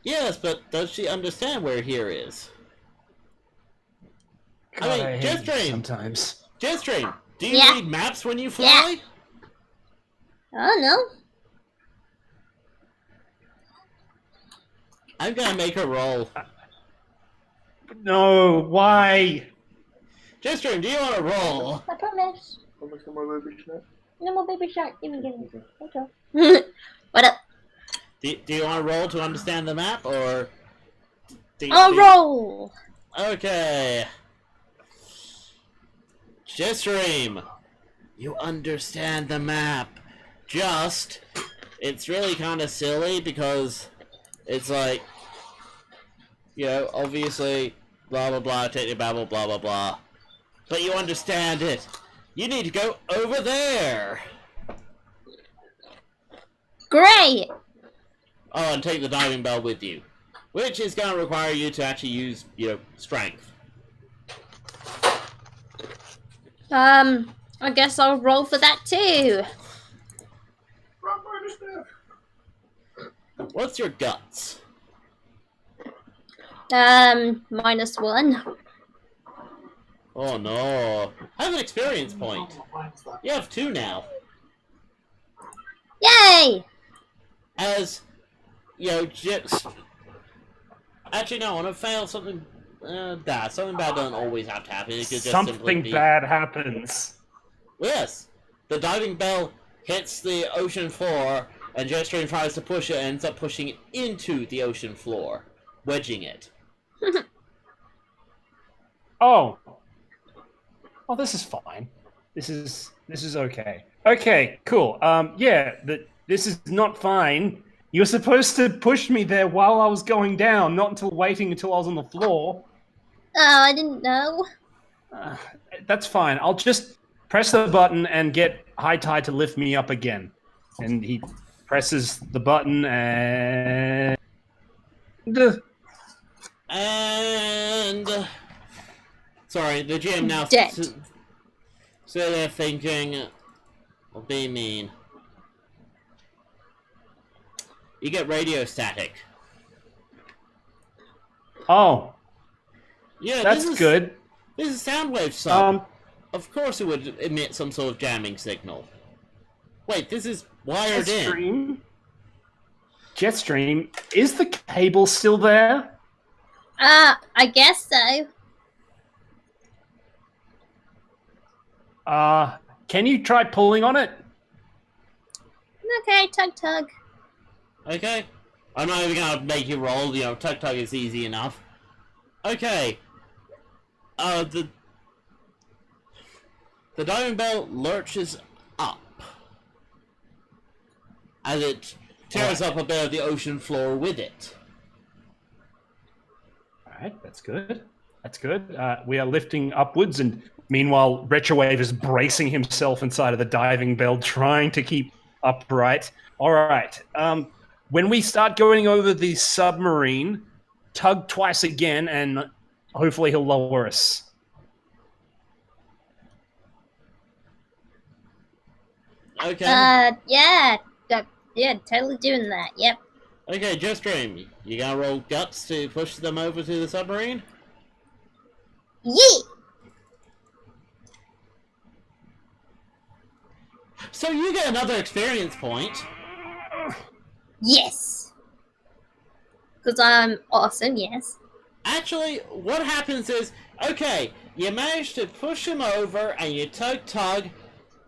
Yes, but does she understand where here is? God, I I mean, hate you Jetstream! sometimes. Jetstream, do you Yeah. read maps when you fly? Oh no. I'm gonna make a roll. No, why? Jetstream, do you want to roll? I promise. No more baby shark. No more baby shark. Give me. Okay. What up? Do you want to roll to understand the map, or... I'll roll! Okay. Jetstream, you understand the map. Just, it's really kind of silly because it's like, you know, obviously, blah blah blah, take your babble, blah blah blah. But you understand it. You need to go over there. Great! Oh, and take the diving bell with you. Which is going to require you to actually use, you know, strength. I guess I'll roll for that too. What's your guts? -1. Oh no. Have an experience point. You have 2 now. Yay! As, you know, actually, no, I want to fail something bad. Something bad doesn't always have to happen. It could just simply Something be... bad happens. Yes! The diving bell hits the ocean floor, and Jetstream tries to push it and ends up pushing it into the ocean floor, wedging it. Oh. Oh, this is fine. This is okay. Okay, cool. Yeah, this is not fine. You're supposed to push me there while I was going down, not until waiting until I was on the floor. Oh, I didn't know. That's fine. I'll just press the button and get High Tide to lift me up again. And he presses the button and... Sorry, the GM now... Dead. So they're thinking... Well, be mean. You get radio static. Oh, Yeah, that's good. This is Soundwave sub. Of course it would emit some sort of jamming signal. Wait, this is wired in. Jetstream, is the cable still there? I guess so. Can you try pulling on it? Okay, tug. Okay. I'm not even gonna make you roll, you know, tug is easy enough. Okay. The diving bell lurches up as it tears up a bit of the ocean floor with it. Alright, that's good. That's good. We are lifting upwards, and meanwhile, Retrowave is bracing himself inside of the diving bell, trying to keep upright. Alright. When we start going over the submarine, tug twice again, and hopefully he'll lower us. Okay. Yeah, totally doing that. Yep. Okay, Jetstream, you gotta roll guts to push them over to the submarine? Yeet. So you get another experience point. Yes. Because I'm awesome. Yes. Actually, what happens is, okay, you manage to push him over and you tug.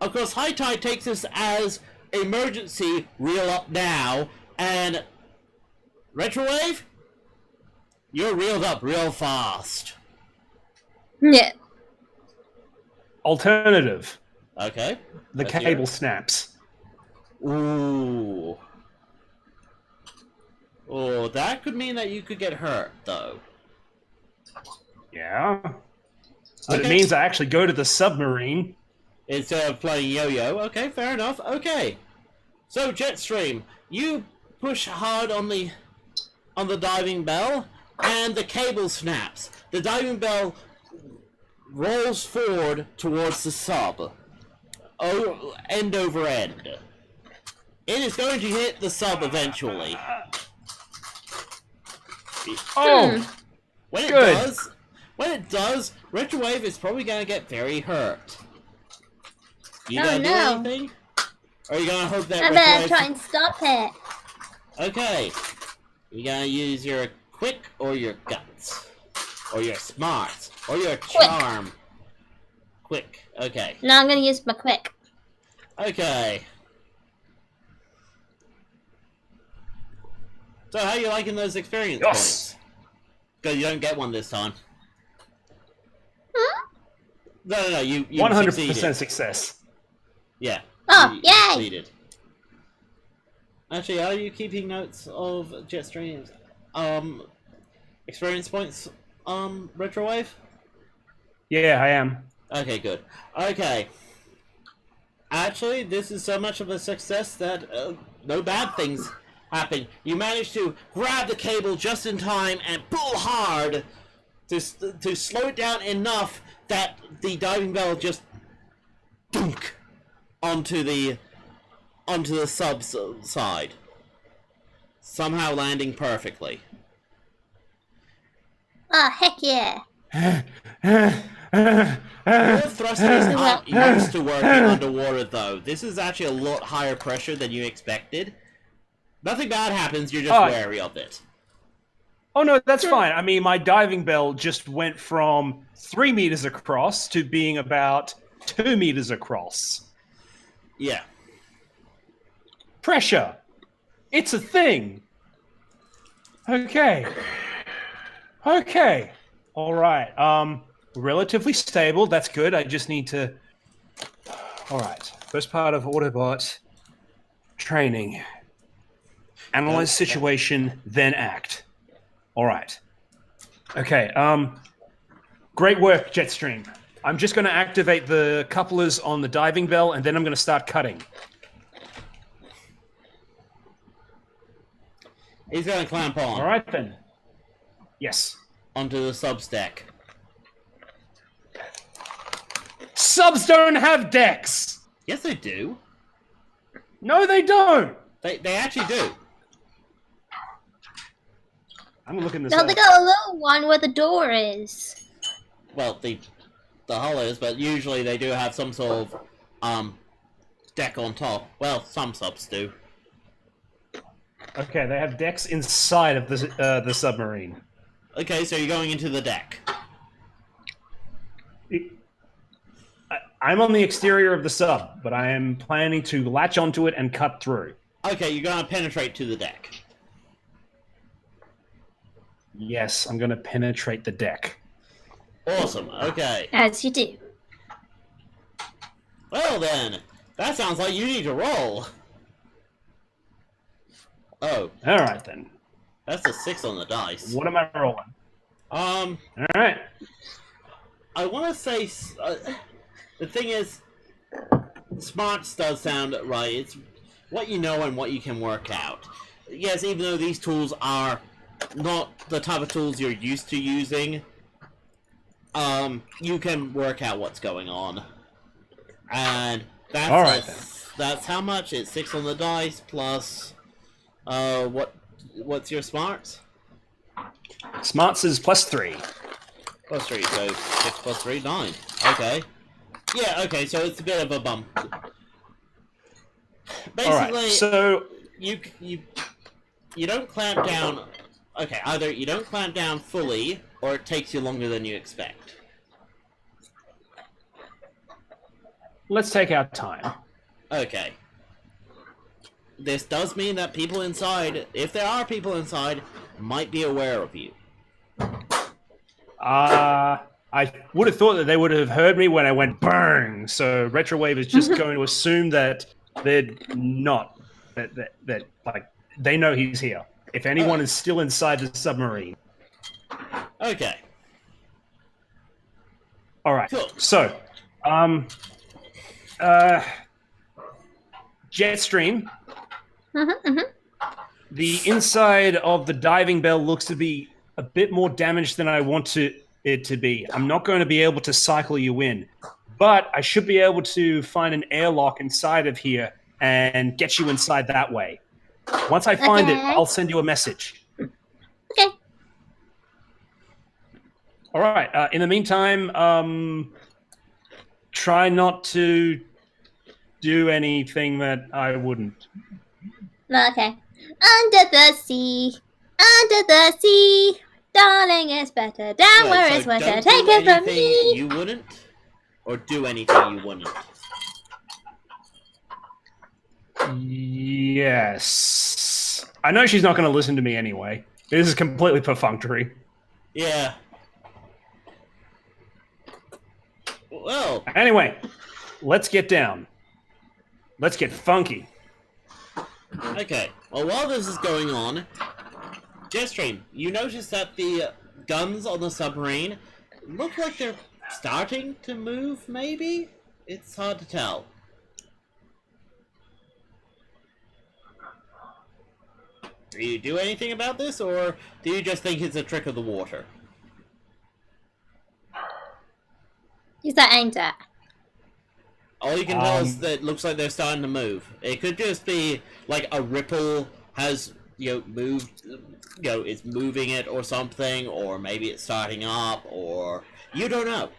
Of course, High Tide takes this as emergency, reel up now, and Retrowave, you're reeled up real fast. Yeah. Alternative. Okay. The Let's cable hear it. snaps. Ooh. Oh, that could mean that you could get hurt, though. Yeah. But Okay. it means I actually go to the submarine. Instead of playing yo-yo. Okay, fair enough. Okay. So, Jetstream, you push hard on the diving bell, and the cable snaps. The diving bell rolls forward towards the sub. Oh, end over end. It is going to hit the sub eventually. Oh, When good. it does, Retrowave is probably going to get very hurt. You Oh, gonna do no. anything? Or are you gonna hope that I better Retrowave... try and stop it. Okay. You gonna use your quick or your guts? or your smarts, or your charm. Quick. Okay. No, I'm gonna use my quick. Okay. So how are you liking those experience points? Because you don't get one this time. Hmm? No, you 100% success. Yeah. Oh, you yay! succeeded. Actually, are you keeping notes of Jetstream's experience points Retrowave? Yeah, I am. Okay, good. Okay. Actually, this is so much of a success that no bad things happen. You managed to grab the cable just in time and pull hard to slow it down enough that the diving bell just dunk onto the sub's side, somehow landing perfectly. Oh, heck yeah. Your thrusters aren't used to working underwater, though. This is actually a lot higher pressure than you expected. Nothing bad happens, you're just wary of it. Oh, no, that's fine. I mean, my diving bell just went from 3 meters across to being about 2 meters across. Yeah. Pressure. It's a thing. Okay. All right. Relatively stable. That's good. I just need to... All right. First part of Autobot training. Analyze situation, then act. All right. Okay. Great work, Jetstream. I'm just going to activate the couplers on the diving bell, and then I'm going to start cutting. He's going to clamp on. All right, then. Yes. Onto the substack. Subs don't have decks! Yes, they do. No, they don't! They actually do. I'm looking this No, up. they got a little one where the door is. Well, the hollows, but usually they do have some sort of deck on top. Well, some subs do. Okay, they have decks inside of the submarine. Okay, so you're going into the deck. I'm on the exterior of the sub, but I am planning to latch onto it and cut through. Okay, you're going to penetrate to the deck. Yes, I'm going to penetrate the deck. Awesome, okay. As you do. Well then, that sounds like you need to roll. Oh. All right, then. That's a 6 on the dice. What am I rolling? All right. I want to say... the thing is, smarts does sound right. It's what you know and what you can work out. Yes, even though these tools are not the type of tools you're used to using, you can work out what's going on. And that's all right, that's how much? It's 6 on the dice plus... what's your smarts? Smarts is +3. +3, so 6 plus 3, 9. Okay. Yeah, okay, so it's a bit of a bump. Basically, all right, so... You don't clamp down... Okay, either you don't clamp down fully, or it takes you longer than you expect. Let's take our time. Okay. This does mean that people inside, if there are people inside, might be aware of you. I would have thought that they would have heard me when I went bang. So Retrowave is just going to assume that they're not. That like they know he's here. If anyone is still inside the submarine. Okay. All right. Cool. So, Jetstream. The inside of the diving bell looks to be a bit more damaged than I want it to be. I'm not going to be able to cycle you in, but I should be able to find an airlock inside of here and get you inside that way. Once I find it, I'll send you a message. Okay. All right. In the meantime, try not to do anything that I wouldn't. Okay. Under the sea. Under the sea. Darling, it's better. Down where so it's wetter. don't Take do it from anything me. you wouldn't, or do anything you wouldn't. Yes. I know she's not going to listen to me anyway. This is completely perfunctory. Yeah. Well. Anyway, let's get down. Let's get funky. Okay. Well, while this is going on, Jetstream, you notice that the guns on the submarine look like they're starting to move, maybe? It's hard to tell. Do you do anything about this, or do you just think it's a trick of the water? Who's that aimed at? All you can tell is that it looks like they're starting to move. It could just be like a ripple has, moved, it's moving it or something, or maybe it's starting up, or you don't know.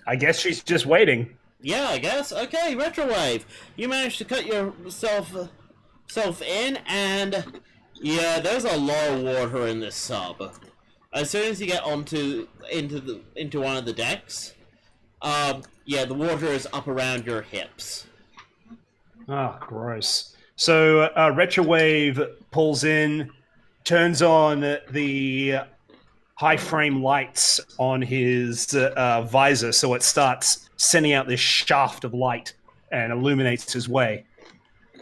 I guess she's just waiting. Yeah, I guess. Okay, Retrowave. You managed to cut yourself in, and yeah, there's a lot of water in this sub. As soon as you get into one of the decks, yeah, the water is up around your hips. Oh, gross. So Retrowave pulls in, turns on the high frame lights on his visor, so it starts sending out this shaft of light and illuminates his way.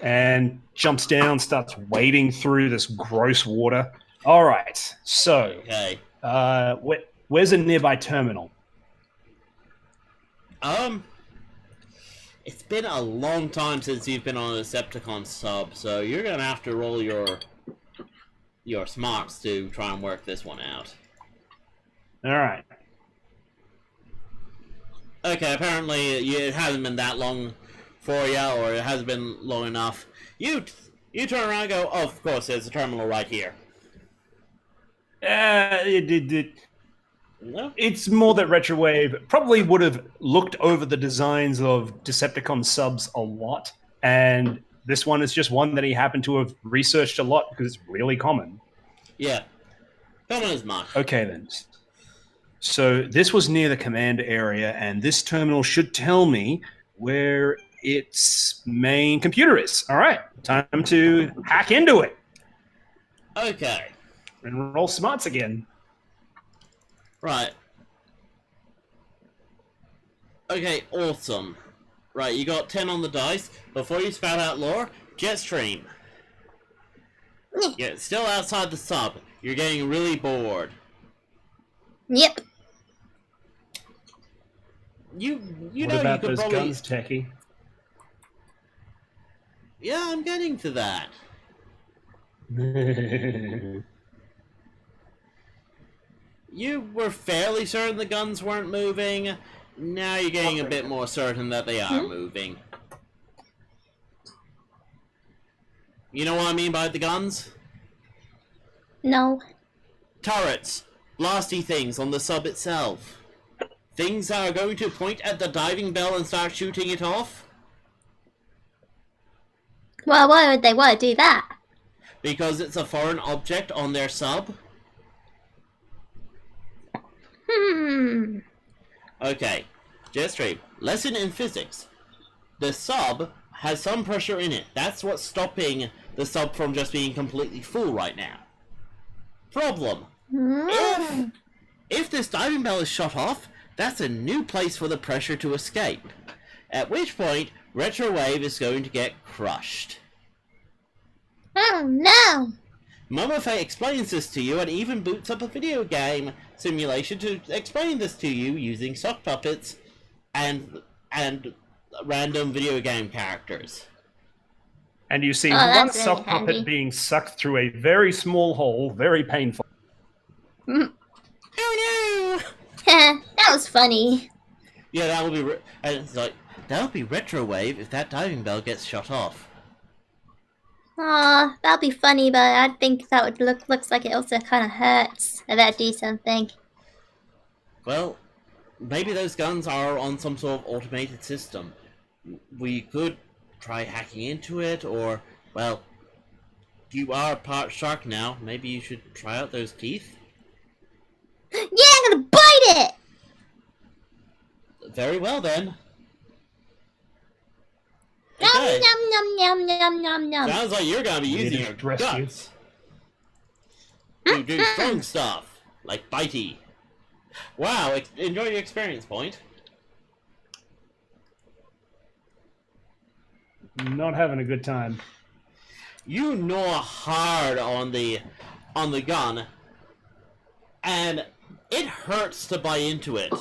And jumps down, starts wading through this gross water. All right, so Okay. where's a nearby terminal? It's been a long time since you've been on a Decepticon sub, so you're gonna have to roll your smarts to try and work this one out. All right. Okay, apparently it hasn't been that long for you, or it hasn't been long enough. You turn around and go, oh, of course, there's a terminal right here. No? It's more that Retrowave probably would have looked over the designs of Decepticon subs a lot, and this one is just one that he happened to have researched a lot because it's really common. Yeah. Common as much. Okay, then. So this was near the command area, and this terminal should tell me where its main computer is. All right, time to hack into it Okay. and roll smarts again. Right. Okay, awesome. Right, you got 10 on the dice. Before you spout out lore, Jetstream. Yeah, still outside the sub. You're getting really bored. Yep. You What know about you could those probably... guns, Techie? Yeah, I'm getting to that. You were fairly certain the guns weren't moving. Now you're getting a bit more certain that they are moving. You know what I mean by the guns? No. Turrets. Blasty things on the sub itself. Things that are going to point at the diving bell and start shooting it off. Well, why would they want to do that? Because it's a foreign object on their sub. Okay, Jetstream, lesson in physics. The sub has some pressure in it. That's what's stopping the sub from just being completely full right now. Problem. If this diving bell is shut off, that's a new place for the pressure to escape. At which point, Retrowave is going to get crushed. Oh no! Momofei explains this to you and even boots up a video game simulation to explain this to you using sock puppets and random video game characters. And you see Oh, one that's really sock puppet handy. being sucked through a very small hole, very painful. Oh no! That was funny. Yeah, that will be. And it's like that'll be Retrowave if that diving bell gets shut off. Aw, that'll be funny, but I think that would looks like it also kind of hurts. I better do something. Well, maybe those guns are on some sort of automated system. We could try hacking into it, or, well, you are part shark now. Maybe you should try out those teeth? Yeah, I'm gonna bite it! Very well, then. Yum, Okay. yum, yum, yum, yum, yum. Sounds like you're gonna be using your Dress guts to do strong stuff, like bitey. Wow, enjoy your experience point. Not having a good time. You gnaw hard on the gun, and it hurts to bite into it.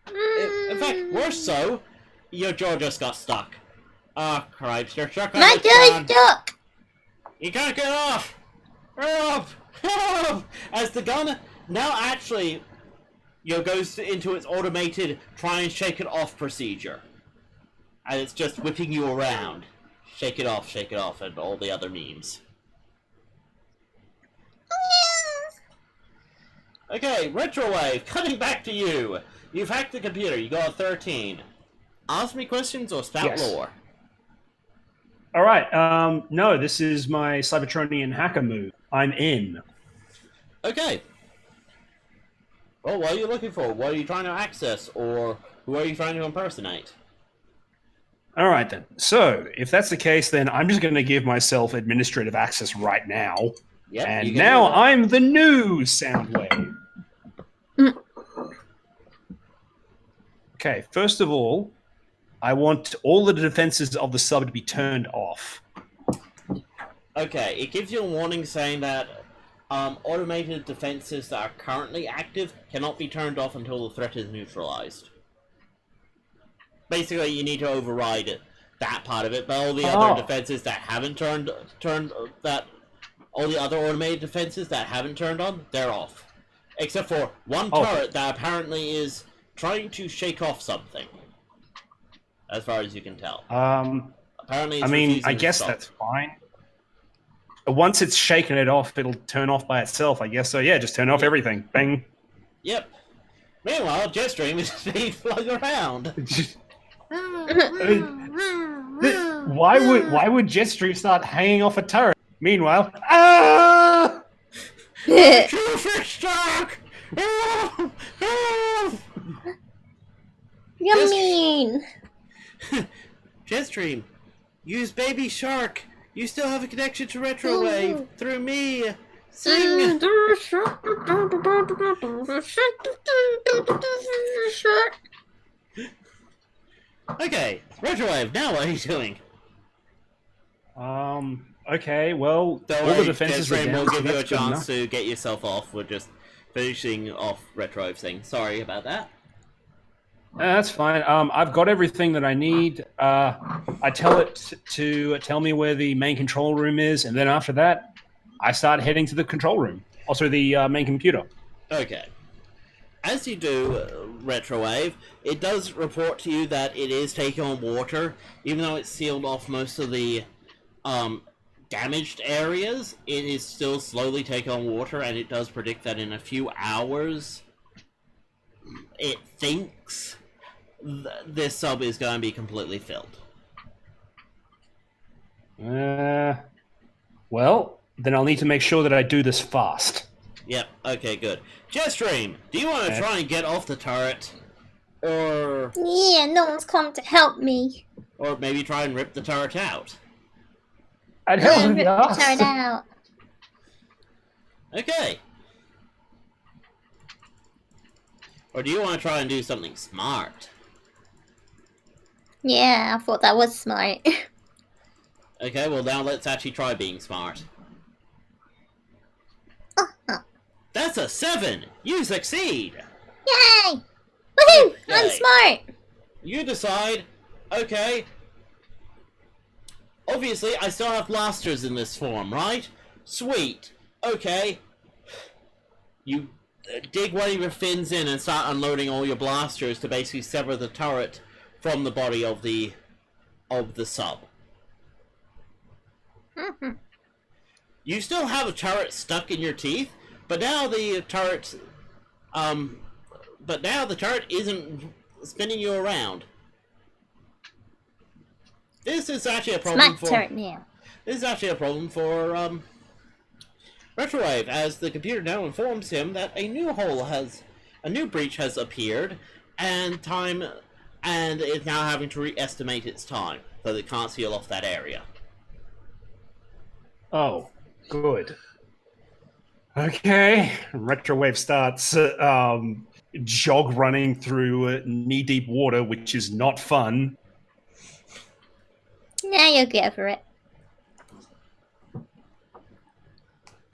In fact, worse so, your jaw just got stuck. Oh, cripes, you're stuck on My the jaw's gun. stuck! You can't get off! Help! Help! As the gun now actually, goes into its automated try and shake it off procedure. And it's just whipping you around. Shake it off, and all the other memes. Okay, Retrowave, cutting back to you. You've hacked the computer, you got a 13. Ask me questions or spout Yes. lore? Alright, no, this is my Cybertronian hacker move. I'm in. Okay. Well, what are you looking for? What are you trying to access? Or who are you trying to impersonate? Alright then. So, if that's the case, then I'm just going to give myself administrative access right now. Yep, you And can now do that. I'm the new Soundwave. Okay, first of all, I want all the defenses of the sub to be turned off. Okay, it gives you a warning saying that automated defenses that are currently active cannot be turned off until the threat is neutralized. Basically, you need to override that part of it, but all the other defenses that haven't turned all the other automated defenses that haven't turned on, they're off. Except for one turret that apparently is trying to shake off something. As far as you can tell. Apparently it's I mean, refusing I to guess stop. that's fine. Once it's shaken it off, it'll turn off by itself, I guess. So yeah, just turn off everything. Bang. Yep. Meanwhile, Jetstream is being flung around. Why would Jetstream start hanging off a turret? Meanwhile, ah! True shark! You mean? Jetstream, use Baby Shark. You still have a connection to Retrowave through me. Sing. Okay, Retrowave. Now what are you doing? Okay, well, Don't all worry, the defenses are Jetstream down, will so give you a that's good chance enough. to get yourself off. We're just finishing off Retrowave's thing. Sorry about that. That's fine. I've got everything that I need. I tell it to tell me where the main control room is, and then after that, I start heading to the control room. Also, the main computer. Okay. As you do, Retrowave, it does report to you that it is taking on water, even though it's sealed off most of the damaged areas. It is still slowly taking on water, and it does predict that in a few hours, it thinks this sub is going to be completely filled. Well, then I'll need to make sure that I do this fast. Yep, okay, good. Jetstream, do you want to try and get off the turret? Or Yeah, no one's come to help me. maybe try and rip the turret out? I'd Yeah, help rip you. the turret out. Okay. Or do you want to try and do something smart? Yeah, I thought that was smart. Okay, well now let's actually try being smart. That's a 7! You succeed! Yay! Woohoo! I'm Yay. smart! You decide, okay, obviously I still have blasters in this form, right? Sweet. Okay. You dig one of your fins in and start unloading all your blasters to basically sever the turret from the body of the sub. You still have a turret stuck in your teeth, but now the turret, isn't spinning you around. This is actually a problem Turret now. This is actually a problem for Retrowave, as the computer now informs him that a new breach has appeared, and it's now having to re-estimate its time, so it can't seal off that area. Oh, good. Okay. Retrowave starts jog running through knee-deep water, which is not fun. Now you'll go for it.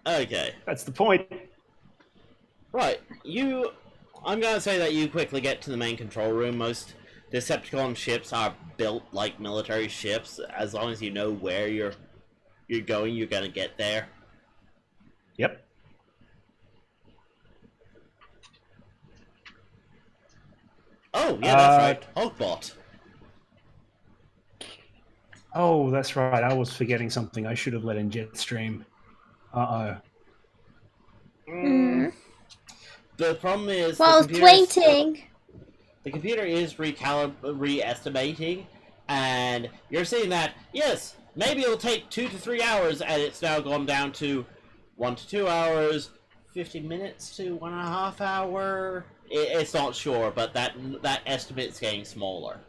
Okay. That's the point. Right, I'm gonna say that you quickly get to the main control room. Most Decepticon ships are built like military ships. As long as you know where you're going, you're gonna get there. Yep. Oh, yeah, that's right. Hulkbot. Oh, that's right. I was forgetting something. I should have let in Jetstream. Uh-oh. The problem is... Whilst waiting... The computer is re-estimating, and you're saying that, yes, maybe it'll take 2 to 3 hours, and it's now gone down to 1 to 2 hours, 50 minutes to 1.5 hours. It's not sure, but that estimate's getting smaller.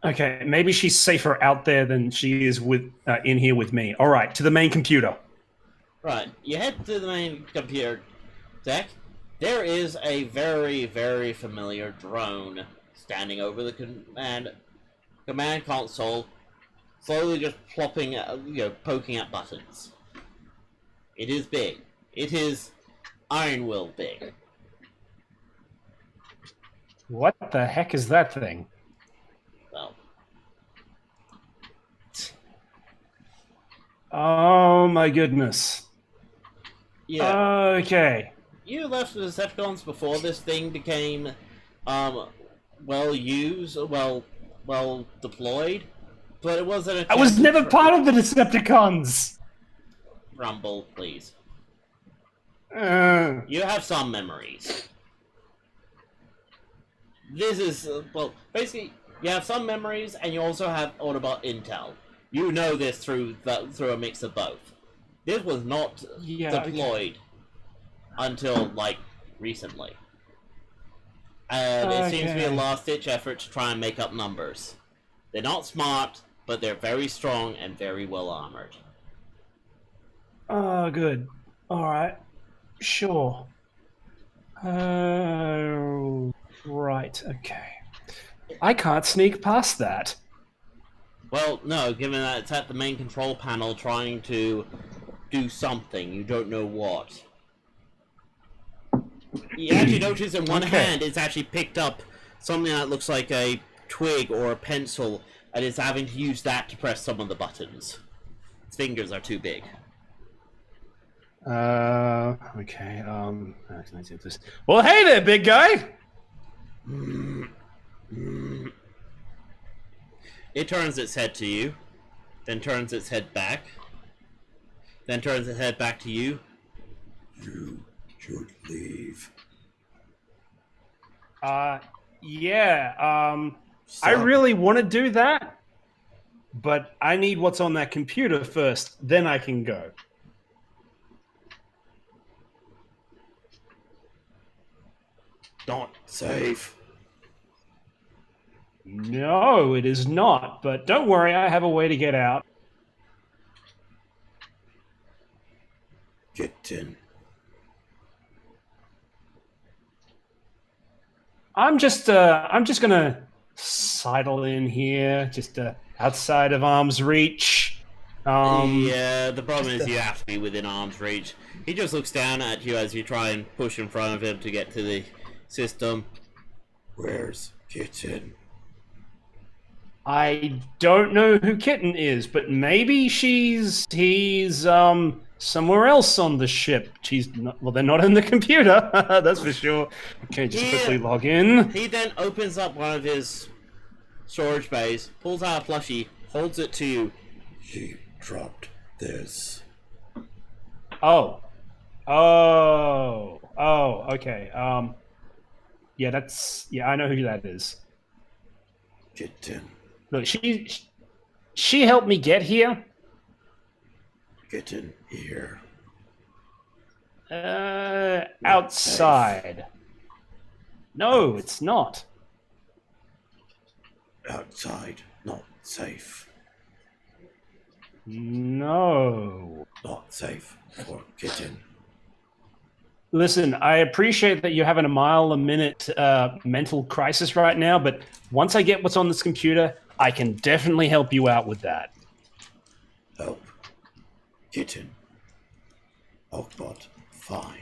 Okay, maybe she's safer out there than she is with in here with me. All right, to the main computer. Right, you head to the main computer deck. There is a very, very familiar drone standing over the command console, slowly just poking at buttons. It is big. It is Iron Will big. What the heck is that thing? Well. Oh my goodness. Yeah. Okay. You left the Decepticons before this thing became well used, well deployed, but it wasn't. I was never part of the Decepticons. Rumble, please. Uh, You have some memories. This is basically you have some memories, and you also have Autobot intel. You know this through a mix of both. This was not deployed until recently. It seems to be a last-ditch effort to try and make up numbers. They're not smart, but they're very strong and very well armored. Oh, good. All right. Sure. Right. Okay. I can't sneak past that. Well, no, given that it's at the main control panel trying to do something, you don't know what. You actually notice in one hand it's actually picked up something that looks like a twig or a pencil, and is having to use that to press some of the buttons. Its fingers are too big. Okay, how can I do this? Well, hey there, big guy! It turns its head to you, then turns its head back, then turns its head back to you. You should leave. Yeah, I really want to do that, but I need what's on that computer first, then I can go. Not safe. No, it is not, but don't worry, I have a way to get out. Get in. I'm just gonna sidle in here, just outside of arm's reach. Yeah, the problem is you have to be within arm's reach. He just looks down at you as you try and push in front of him to get to the system. Where's Kitten? I don't know who Kitten is, but maybe he's somewhere else on the ship. She's not, well, they're not in the computer, that's for sure. Okay, just quickly log in. He then opens up one of his storage bays, pulls out a plushie, holds it to you. She dropped this. Oh. Okay. Yeah, I know who that is. Kitten. Look, she helped me get here. Kitten here. Outside. No, it's not. Outside, not safe. No. Not safe for kitten. Listen, I appreciate that you're having a mile-a-minute mental crisis right now, but once I get what's on this computer, I can definitely help you out with that. Help. Kitten. Autobot. Fine.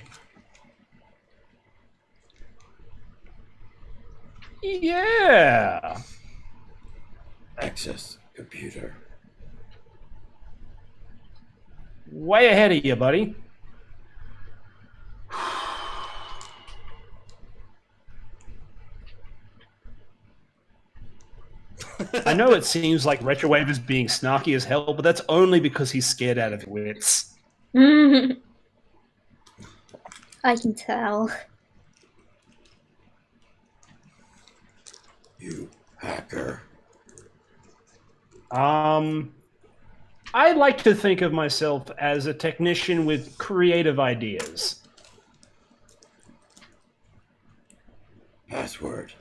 Yeah. Access computer. Way ahead of you, buddy. I know it seems like Retrowave is being snarky as hell, but that's only because he's scared out of his wits. I can tell. You hacker. I like to think of myself as a technician with creative ideas. Password.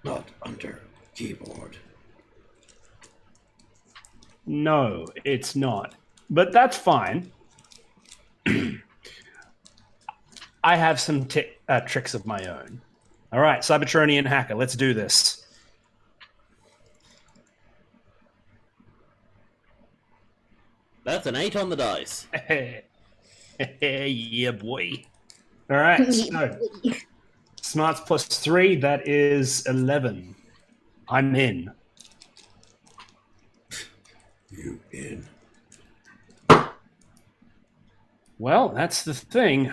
Not under keyboard. No, it's not. But that's fine. I have some tricks of my own. All right, Cybertronian hacker, let's do this. That's an 8 on the dice. Yeah, boy. All right, so smarts plus 3, that is 11. I'm in. You in. Well, that's the thing.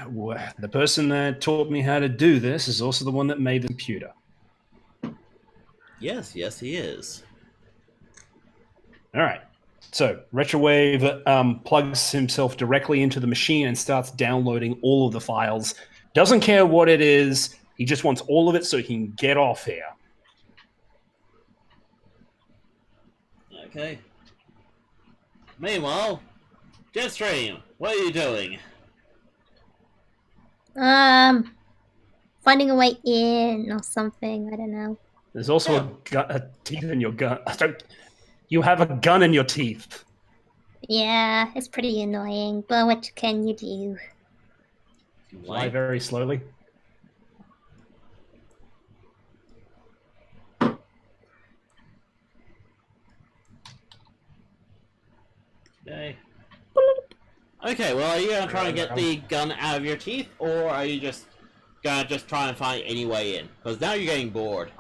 The person that taught me how to do this is also the one that made the computer. Yes, he is. All right. So Retrowave plugs himself directly into the machine and starts downloading all of the files. Doesn't care what it is. He just wants all of it so he can get off here. Okay. Meanwhile, Jetstream, what are you doing? Finding a way in or something. I don't know. There's also a teeth in your gun. You have a gun in your teeth. Yeah, it's pretty annoying, but what can you do? Fly very slowly. Okay, well, are you gonna try and get the gun out of your teeth, or are you just gonna try and find any way in? Because now you're getting bored.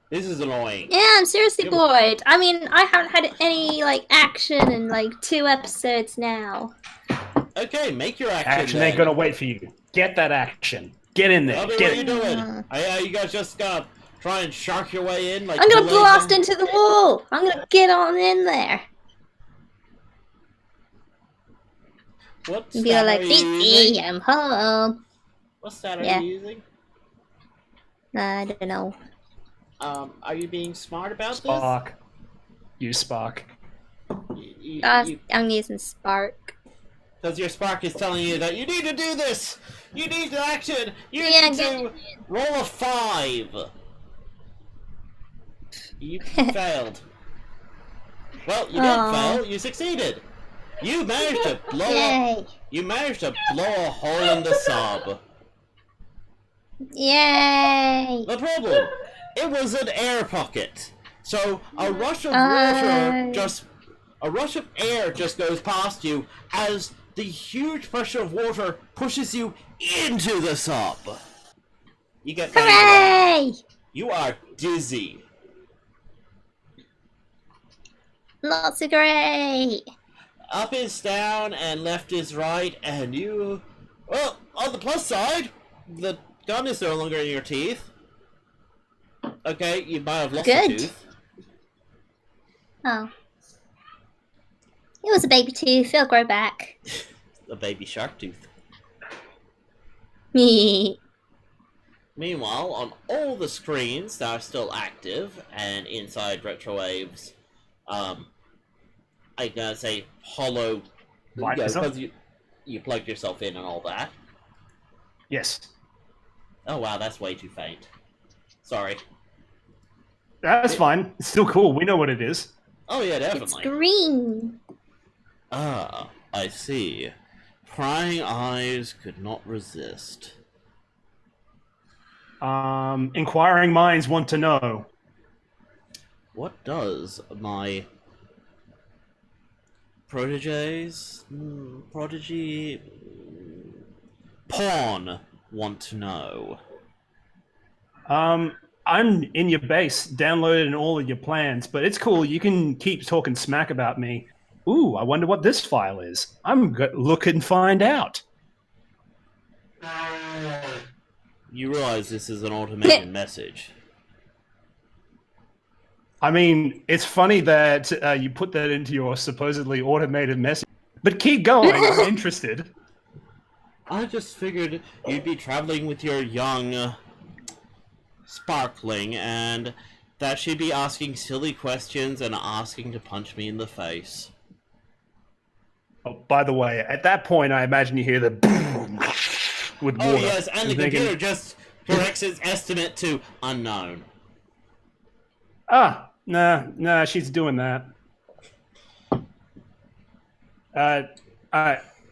This is annoying. Yeah, I'm seriously bored. I mean, I haven't had any, action in, 2 episodes now. Okay, make your action. Action ain't gonna wait for you. Get that action. Get in there. What are you doing? Are you guys just gonna try and shark your way in? I'm gonna blast into the wall! I'm gonna get on in there! What Be like, "Fifi, I'm home." What stat are you using? I don't know. Are you being smart about Spark. Use Spark. this? I'm using Spark. Because your Spark is telling you that you need to do this! You need to action! You Yeah, need to roll a 5! You failed. Well, you didn't fail, you succeeded! You managed to blow Yay! You managed to blow a hole in the sub. Yay! The problem, it was an air pocket. So a rush of water a rush of air just goes past you as the huge pressure of water pushes you into the sub. You get Hooray! You are dizzy. Not so great. Up is down and left is right, and you... Well, on the plus side, the gun is no longer in your teeth. Okay, you might have lost a tooth. Oh. It was a baby tooth. It'll grow back. A baby shark tooth. Me. Meanwhile, on all the screens that are still active and inside Retrowave's, I gotta say, hollow, because you plugged yourself in and all that. Yes. Oh wow, that's way too faint. Sorry. That's fine. It's still cool. We know what it is. Oh yeah, It's definitely. green. Ah, I see. Prying eyes could not resist. Inquiring minds want to know. What does my prodigy pawn want to know? I'm in your base, downloading all of your plans, but it's cool. You can keep talking smack about me. Ooh, I wonder what this file is. I'm look and find out. You realize this is an automated message. I mean, it's funny that you put that into your supposedly automated message, but keep going. I'm interested. I just figured you'd be traveling with your young sparkling, and that she'd be asking silly questions and asking to punch me in the face. Oh, by the way, at that point, I imagine you hear the boom with water. Oh yes, and the computer just corrects its estimate to unknown. Nah, she's doing that.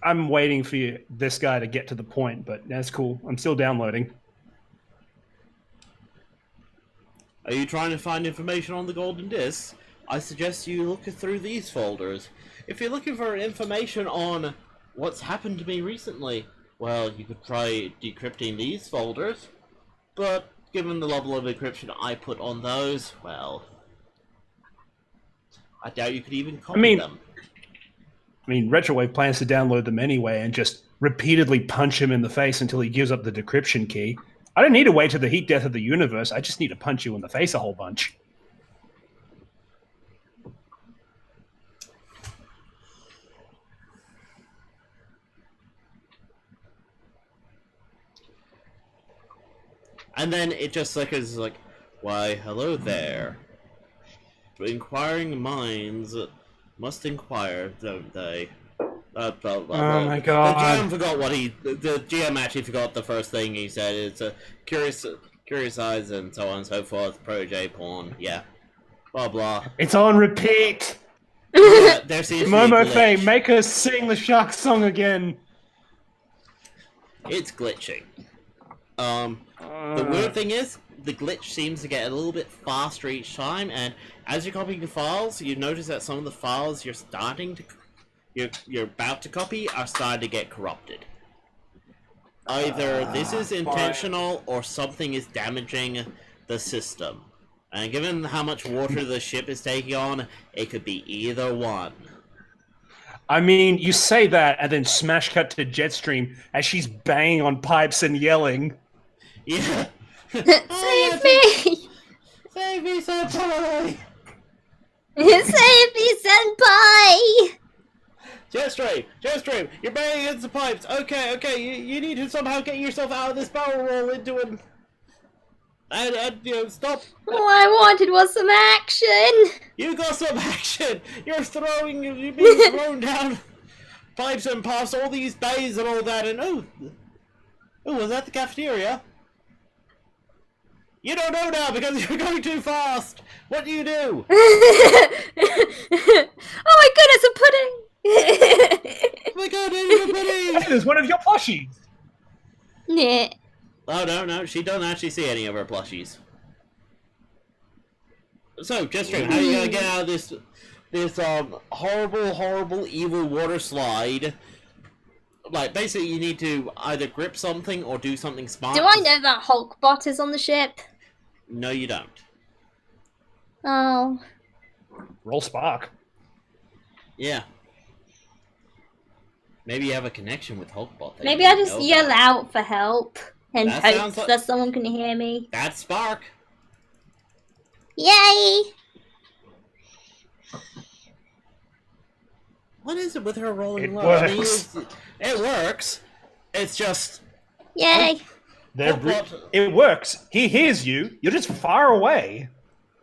I'm waiting for this guy to get to the point, but that's cool. I'm still downloading. Are you trying to find information on the golden disc? I suggest you look through these folders. If you're looking for information on what's happened to me recently, well, you could try decrypting these folders, but given the level of encryption I put on those, well, I doubt you could even copy them. I mean, Retrowave plans to download them anyway and just repeatedly punch him in the face until he gives up the decryption key. I don't need to wait to the heat death of the universe. I just need to punch you in the face a whole bunch. And then it just is like, why, hello there. Inquiring minds must inquire, don't they? Oh my god. The GM actually forgot the first thing he said. It's a curious eyes and so on and so forth. Protege porn, yeah. Blah blah. It's on repeat! Yeah, there seems to be a Momo glitch. Faye, make us sing the shark song again. It's glitching. The weird thing is, the glitch seems to get a little bit faster each time, and as you're copying the files, you notice that some of the files you're about to copy are starting to get corrupted. Either this is intentional or something is damaging the system. And given how much water the ship is taking on, it could be either one. I mean, you say that and then smash cut to Jetstream as she's banging on pipes and yelling. Yeah. Save me! Save me, senpai! Save me, senpai! Jetstream, you're banging against the pipes. Okay, you need to somehow get yourself out of this barrel roll into an... And stop. All I wanted was some action! You got some action! You're being thrown down pipes and past all these bays and all that, and oh, was that the cafeteria? You don't know now because you're going too fast! What do you do? Oh my goodness, a pudding! Oh my god, it's a pudding! There's one of your plushies! Yeah. Oh no, she doesn't actually see any of her plushies. So, Jetstream, how are you gonna get out of this horrible, evil water slide? Like, basically you need to either grip something or do something smart. Do I know that Hulkbot is on the ship? No, you don't. Oh. Roll Spark. Yeah. Maybe you have a connection with Hulkbot. Maybe I just yell out for help and That hope sounds like- that someone can hear me. That's Spark. Yay! What is it with her rolling It low? works. I mean, it works. It's just... Yay! It works. He hears you. You're just far away.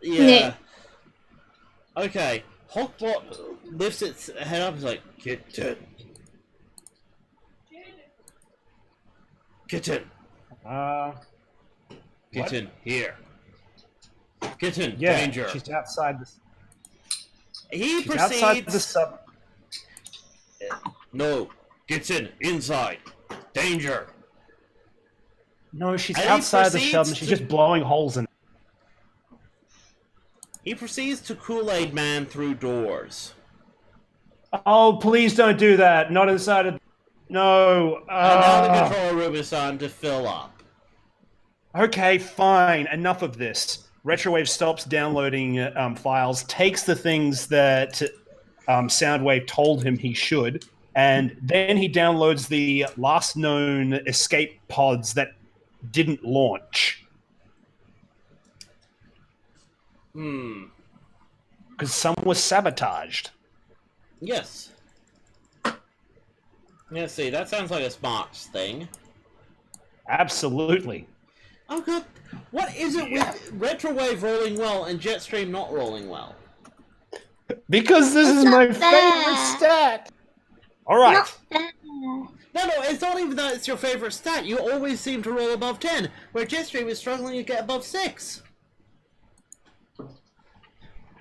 Yeah. Okay. Hawkbot lifts its head up and is like, Kitten. Kitten. Kitten, here. Kitten, Yeah, danger. she's outside the... He She's proceeds... outside the sub... No. Kitten, inside. Danger. No, she's And he outside the proceeds sub and she's to- just blowing holes in it. He proceeds to Kool-Aid Man through doors. Oh, please don't do that. Not inside of... No. And now the control room is starting to fill up. Okay, fine. Enough of this. Retrowave stops downloading files, takes the things that Soundwave told him he should, and then he downloads the last known escape pods that didn't launch. Because some was sabotaged. Yes. Let's see, that sounds like a smart thing. Absolutely. Oh god, what is it with Retrowave rolling well and Jetstream not rolling well? Because this is not my fair. favorite stat. All right. Not fair. No, it's not even that it's your favorite stat. You always seem to roll above 10, where Jetstream is struggling to get above 6.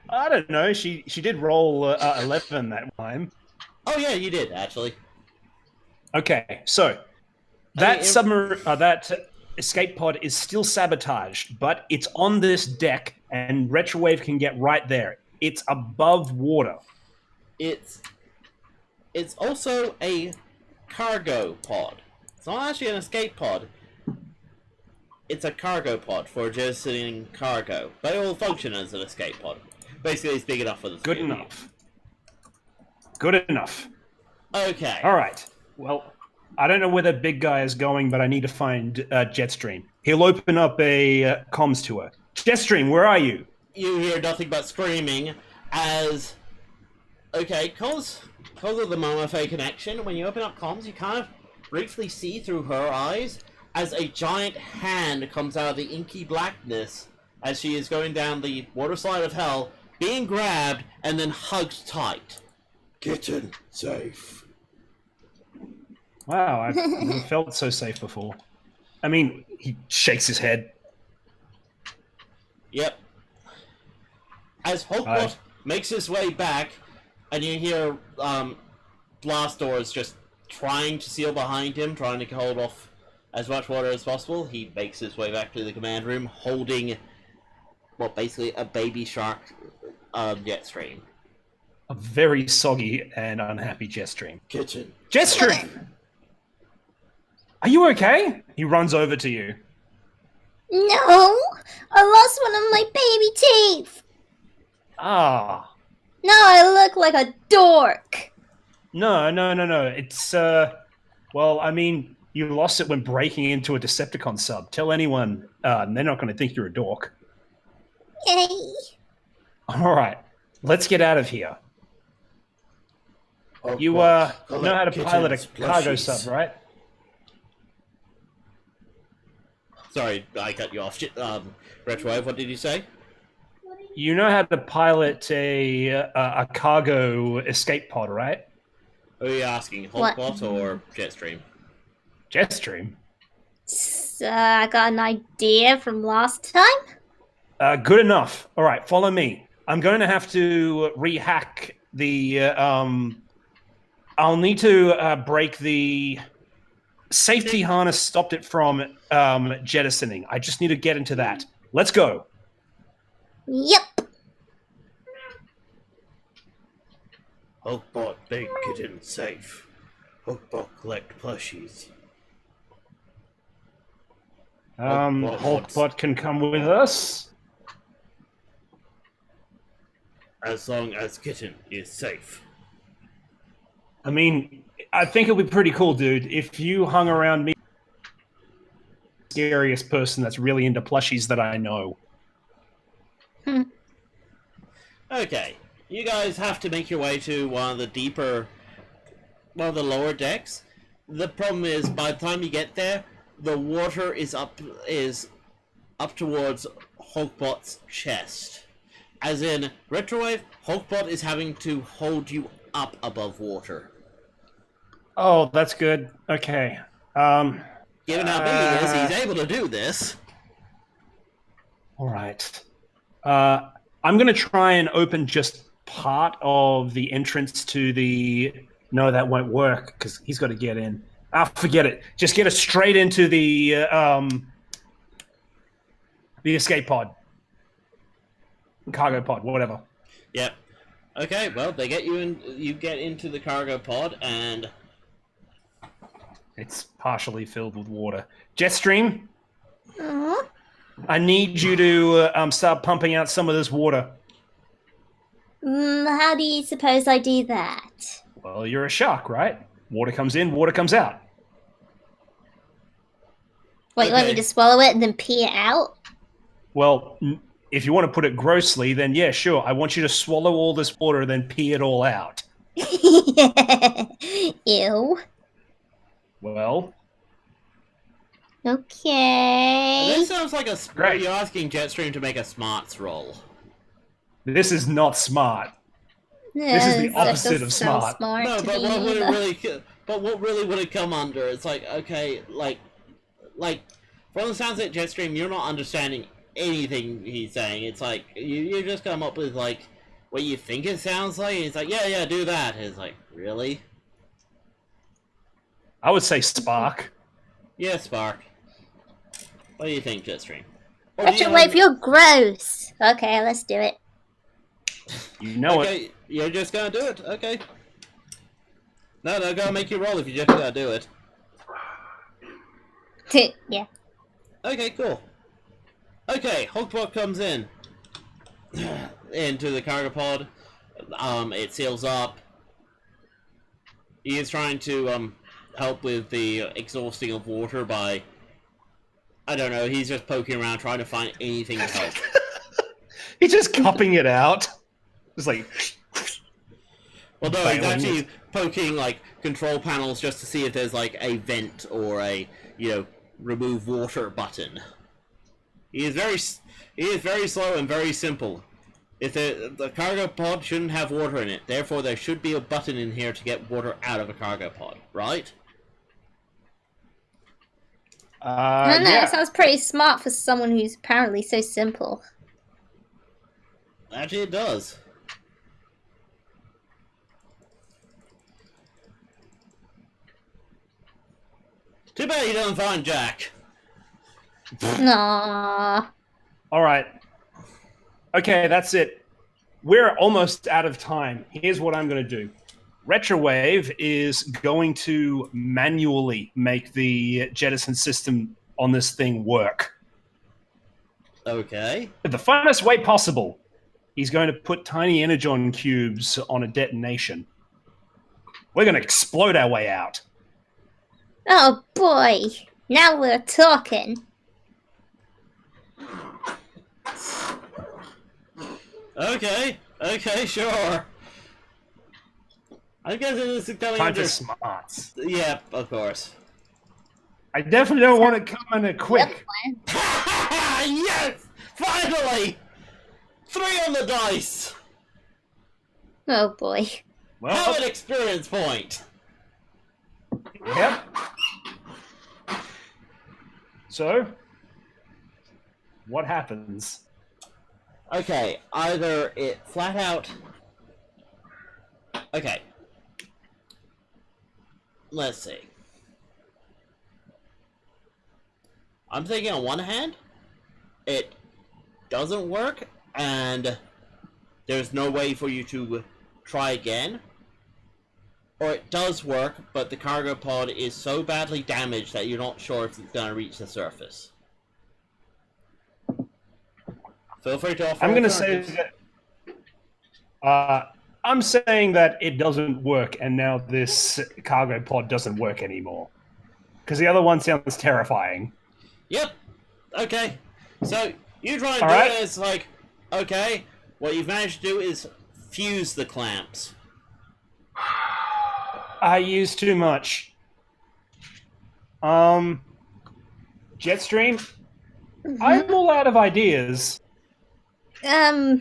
I don't know. She did roll 11 that time. Oh yeah, you did, actually. Okay, so that I mean, that escape pod is still sabotaged, but it's on this deck, and Retrowave can get right there. It's above water. It's also a cargo pod. It's not actually an escape pod. It's a cargo pod for just sitting cargo. But it will function as an escape pod. Basically, it's big enough for the Good security. enough. Good enough. Okay. All right. Well, I don't know where that big guy is going, but I need to find Jetstream. He'll open up a comms to her. Jetstream, where are you? You hear nothing but screaming as... Okay, cause of the Momofei connection, when you open up comms, you kind of briefly see through her eyes as a giant hand comes out of the inky blackness as she is going down the water slide of hell, being grabbed and then hugged tight. Kitten, safe. Wow, I've never felt so safe before. I mean, he shakes his head. Yep. As Hulkbot makes his way back, and you hear blast doors just trying to seal behind him, trying to hold off as much water as possible, he makes his way back to the command room, holding, well, basically a baby shark Jetstream. A very soggy and unhappy Jetstream. Kitchen. Jetstream! Are you okay? He runs over to you. No! I lost one of my baby teeth! Ah. Now I look like a dork! No. It's, well, I mean, you lost it when breaking into a Decepticon sub. Tell anyone, and they're not going to think you're a dork. Yay! All right, let's get out of here. You, know how to pilot a cargo sub, right? Sorry, I cut you off. Retrowave, what did you say? You know how to pilot a cargo escape pod, right? Who are you asking, What? Hulkbot or Jetstream? Jetstream. So I got an idea from last time? Good enough. All right, follow me. I'm going to have to rehack the... I'll need to break the safety harness stopped it from jettisoning. I just need to get into that. Let's go. Yep. Hulkbot, big kitten, safe. Hulkbot, collect plushies. Hulkbot can come with us. As long as kitten is safe. I mean, I think it would be pretty cool, dude, if you hung around me. Scariest person that's really into plushies that I know. Okay, you guys have to make your way to one of the deeper well, the lower decks. The problem is, by the time you get there, the water is up towards Hulkbot's chest. As in, Retrowave, Hulkbot is having to hold you up above water. Oh, that's good. Okay. Given how big he is, he's able to do this. All right. I'm going to try and open just part of the entrance to the... No, that won't work because he's got to get in. Forget it. Just get us straight into the escape pod. Cargo pod, whatever. Yep. Okay, well, they get you in. You get into the cargo pod, and It's partially filled with water. Jetstream, Aw. I need you to start pumping out some of this water. How do you suppose I do that? Well, you're a shark, right? Water comes in, water comes out. What, you want me Okay. to swallow it and then pee it out? Well, if you want to put it grossly, then yeah, sure. I want you to swallow all this water, then pee it all out. Ew. Well, Okay. this sounds like Great. you're asking Jetstream to make a smarts roll. this is not smart. This is the That opposite doesn't of sound smart. No, to but me what would it either. really? But what really would it come under? It's like, okay, like, from the sounds of it, Jetstream, you're not understanding anything he's saying. It's like you just come up with like what you think it sounds like. And it's like, yeah, do that. It's like, really? I would say spark. Yeah, Spark. What do you think, Jetstream? Or do you Retrowave, you're gross. Okay, let's do it. You know it. Okay, you're just gonna do it. Okay. No, gotta make you roll if you just gotta do it. Yeah. Okay, cool. Okay, Hulkbot comes in into the cargo pod. It seals up. He is trying to help with the exhausting of water by, I don't know. He's just poking around trying to find anything to help. He's just cupping it out. It's like, Well, no, he's Failing actually poking like control panels just to see if there's like a vent or a remove water button. He is very slow and very simple. If the cargo pod shouldn't have water in it, therefore there should be a button in here to get water out of a cargo pod, right? I don't know, yeah. it sounds pretty smart for someone who's apparently so simple. Actually, it does. Too bad he doesn't find Jack. Aww. All right. Okay, that's it. We're almost out of time. Here's what I'm going to do. Retrowave is going to manually make the jettison system on this thing work. Okay. The funnest way possible. He's going to put tiny energon cubes on a detonation. We're going to explode our way out. Oh boy. Now we're talking. Okay, sure. I guess this is coming Time under... for smarts. Yeah, of course. I definitely don't want to come in a quick. Yes! Finally! 3 on the dice! Oh boy. Have Well, an experience point! yep. So, what happens? Okay, either it flat out... Okay. Let's see. I'm thinking on one hand, it doesn't work, and there's no way for you to try again. Or it does work, but the cargo pod is so badly damaged that you're not sure if it's going to reach the surface. Feel free to offer I'm going to say alternatives. that I'm saying that it doesn't work, and now this cargo pod doesn't work anymore. Because the other one sounds terrifying. Yep. Okay. So you try and All do right. it. It's like, okay, what you've managed to do is fuse the clamps. I use too much. Jetstream, I'm all out of ideas. Why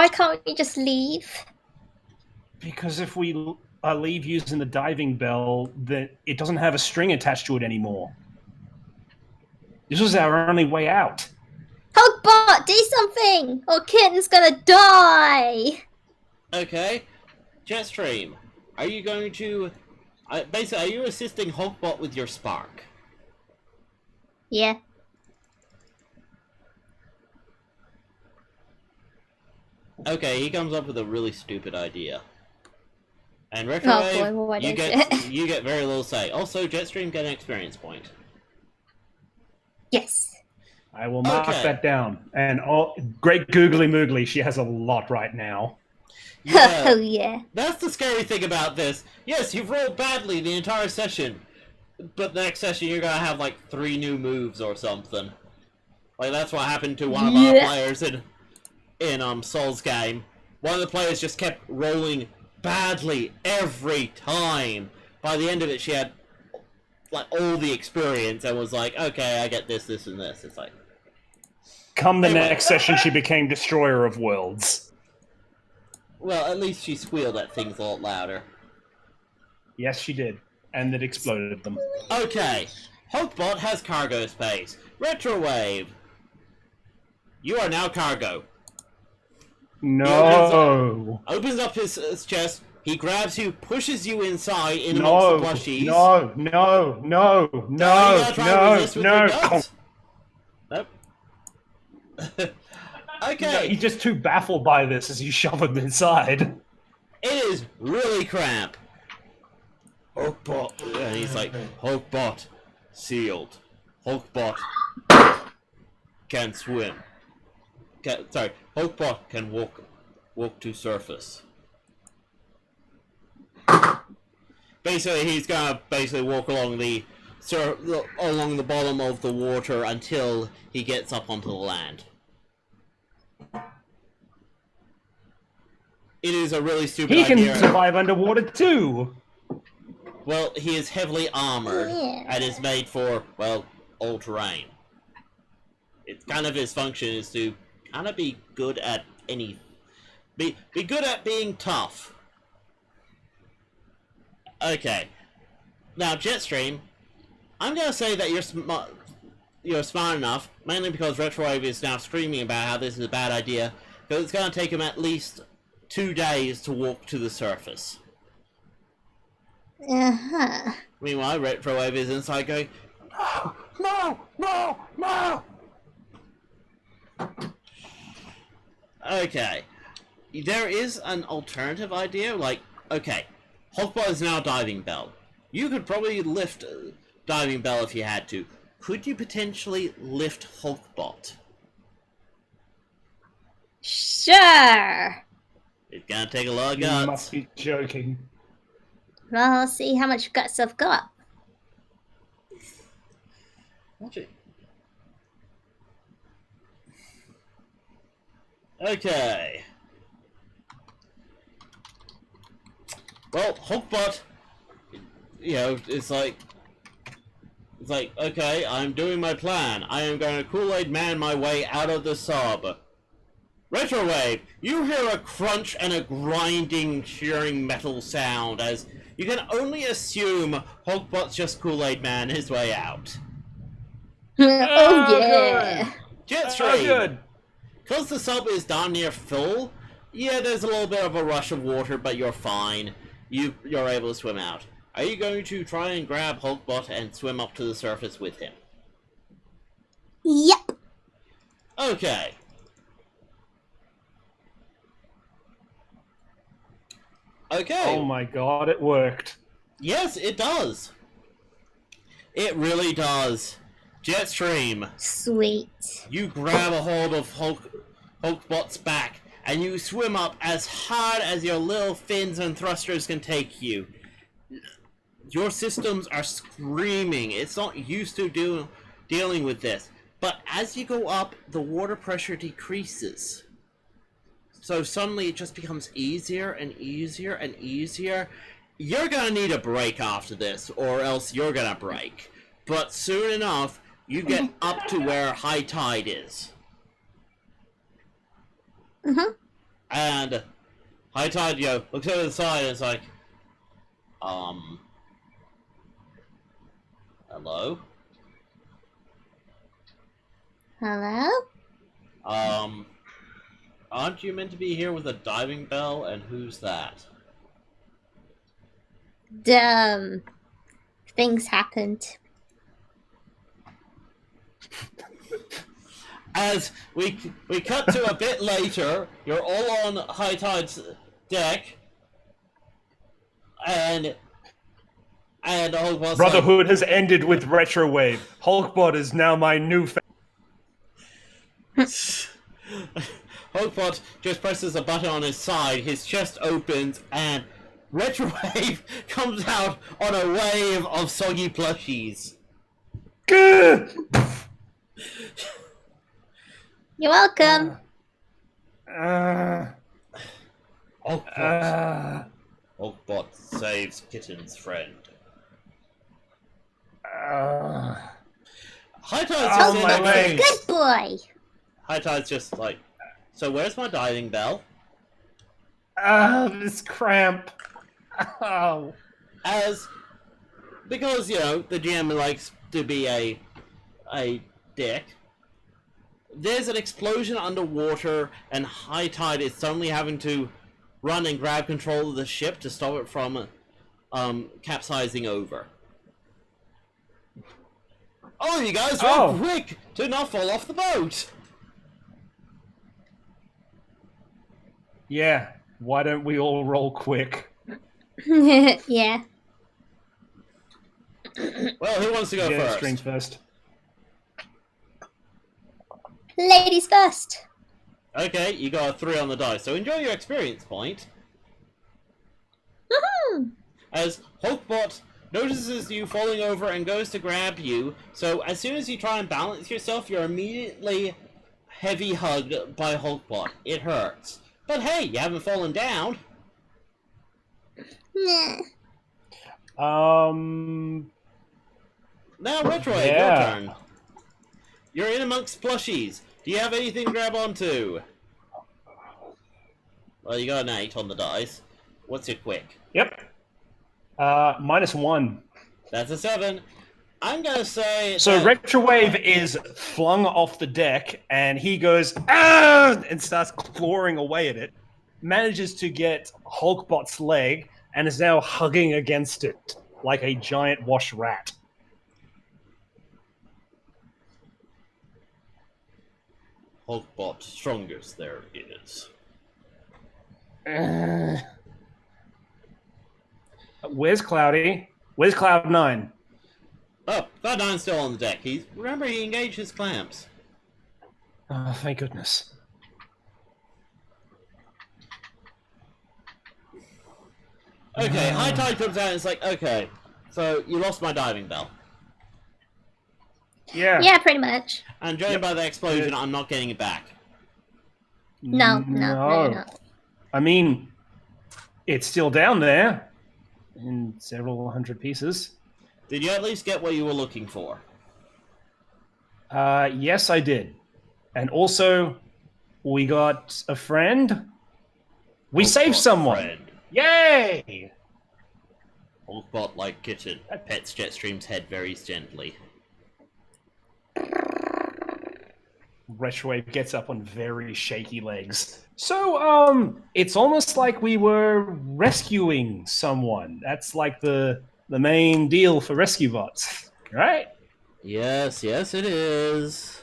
can't we just leave? Because if we leave using the diving bell, then it doesn't have a string attached to it anymore. This was our only way out. Hogbot, do something, or Kitten's gonna die. Okay, Jetstream, are you going to... basically, are you assisting Hogbot with your spark? Yeah. Okay, he comes up with a really stupid idea. And Oh Retrowave, boy, what you is get it? you get very little say. Also, Jetstream get an experience point. Yes. I will mark Okay. that down. And great googly moogly, she has a lot right now. Yeah, Oh yeah. that's the scary thing about this. Yes, you've rolled badly the entire session, but the next session you're gonna have like 3 new moves or something. Like that's what happened to one of our players in Soul's game. One of the players just kept rolling badly every time. By the end of it, she had like all the experience and was like, okay, I get this, this, and this. It's like, Come the Anyway. next session, she became Destroyer of Worlds. well, at least she squealed at things a lot louder. Yes, she did. And it exploded them. Okay, Hogbot has cargo space. Retrowave, you are now cargo. No. Opens up his chest. He grabs you, pushes you inside in No. amongst the plushies. No. No. No. Are you No. gonna try and resist with your No. guts? Nope. Okay, He's just too baffled by this as you shove him inside. it is really cramp. Hulkbot, and he's like, Hulkbot, sealed. Hulkbot can swim. Hulkbot can walk to surface. Basically, he's gonna walk along along the bottom of the water until he gets up onto the land. It is a really stupid He idea. can survive underwater too. Well, he is heavily armored Yeah. and is made for, well, all terrain. It's kind of his function is to kind of be good at be good at being tough. Okay. Now, Jetstream, I'm gonna say that you're smart enough, mainly because Retrowave is now screaming about how this is a bad idea, because it's gonna take him at least 2 days to walk to the surface. Uh-huh. Meanwhile, Retrowave is inside going, no, no, no, no! Okay. There is an alternative idea, like, okay, Hulkbot is now Diving Bell. You could probably lift Diving Bell if you had to. Could you potentially lift Hulkbot? Sure. It's gonna take a lot of You guts. must be joking. Well, I'll see how much guts I've got. Watch it. Okay. Well, Hulkbot, it's like, okay, I'm doing my plan. I am going to Kool-Aid Man my way out of the sub. Retrowave, you hear a crunch and a grinding, shearing metal sound as you can only assume Hulkbot's just Kool-Aid Man his way out. Oh yeah. Jetstream, Good. because the sub is down near full, yeah, there's a little bit of a rush of water, but you're fine. You're able to swim out. Are you going to try and grab Hulkbot and swim up to the surface with him? Yep. Okay. Okay. Oh my god, it worked. Yes, it does. It really does. Jetstream, Sweet. you grab a hold of Hulkbot's back, and you swim up as hard as your little fins and thrusters can take you. Your systems are screaming. It's not used to dealing with this. But as you go up, the water pressure decreases. So suddenly it just becomes easier and easier and easier. you're gonna need a break after this, or else you're gonna break. But soon enough, you get up to where high tide is. Mm-hmm. And high tide, looks over the side and it's like, hello? Hello? Aren't you meant to be here with a diving bell, and who's that? Dumb. Things happened. As we cut to a bit later, you're all on high tide's deck, and Hulkbot's Brotherhood has ended with Retrowave. Hulkbot is now my new Hulkbot just presses a button on his side, his chest opens, and Retrowave comes out on a wave of soggy plushies. Good. You're welcome. Hulkbot saves Kitten's friend. High Tide's on my legs. Good boy. High Tide's just like, so where's my diving bell? This cramp. Oh. Because, the GM likes to be a dick, there's an explosion underwater, and High Tide is suddenly having to run and grab control of the ship to stop it from capsizing over. Oh, you guys, roll quick to not fall off the boat! Yeah, why don't we all roll quick? Yeah. Well, who wants to go first? Jetstream first. Ladies first. Okay, you got a 3 on the dice, so enjoy your experience point. Woohoo! As Hulkbot notices you falling over and goes to grab you, so as soon as you try and balance yourself, you're immediately heavy hugged by Hulkbot. It hurts. But hey, you haven't fallen down. Nah. Now, Retrowave, your turn. You're in amongst plushies. Do you have anything to grab onto? Well, you got an 8 on the dice. What's your quick? Yep. -1. That's a 7. I'm gonna say... So Retrowave is flung off the deck, and he goes, "Ah!" and starts clawing away at it, manages to get Hulkbot's leg, and is now hugging against it like a giant wash rat. Hulkbot, strongest there is. Where's Cloudy? Where's Cloud9? Oh, Cloud9's still on the deck. Remember, he engaged his clamps. Oh, thank goodness. Okay, High Tide comes out and it's like, okay, so you lost my diving bell. Yeah. Yeah, pretty much. And judging by the explosion, I'm not getting it back. No, you're not. I mean, it's still down there in several hundred pieces. Did you at least get what you were looking for? Yes, I did. And also, we got a friend. We saved someone. Friend. Yay! Hulkbot, like Kitten, pets Jetstream's head very gently. Retrowave gets up on very shaky legs. So, it's almost like we were rescuing someone. That's like the main deal for rescue bots, right? Yes, it is.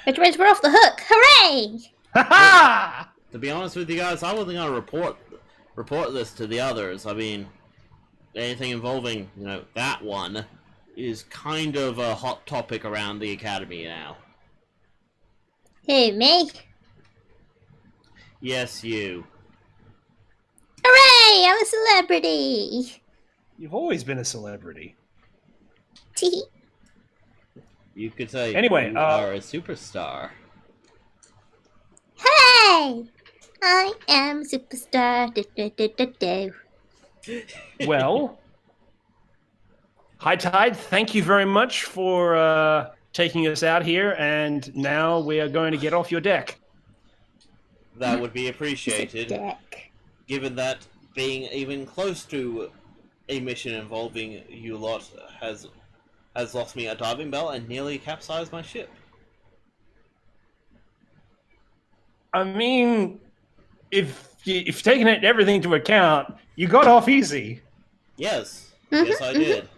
Which means we're off the hook. Hooray! Ha ha! To be honest with you guys, I wasn't gonna report this to the others. I mean, anything involving, that one is kind of a hot topic around the academy now. Who, me? Yes, you. Hooray! I'm a celebrity! You've always been a celebrity. Tee. You could say Anyway, you are a superstar. Hooray! I am a superstar. Do, do, do, do, do. Well, High Tide, thank you very much for taking us out here, and now we are going to get off your deck. That would be appreciated, Deck. given that being even close to a mission involving you lot has lost me a diving bell and nearly capsized my ship. I mean, if you've taken everything into account, you got off easy. Yes, yes I did.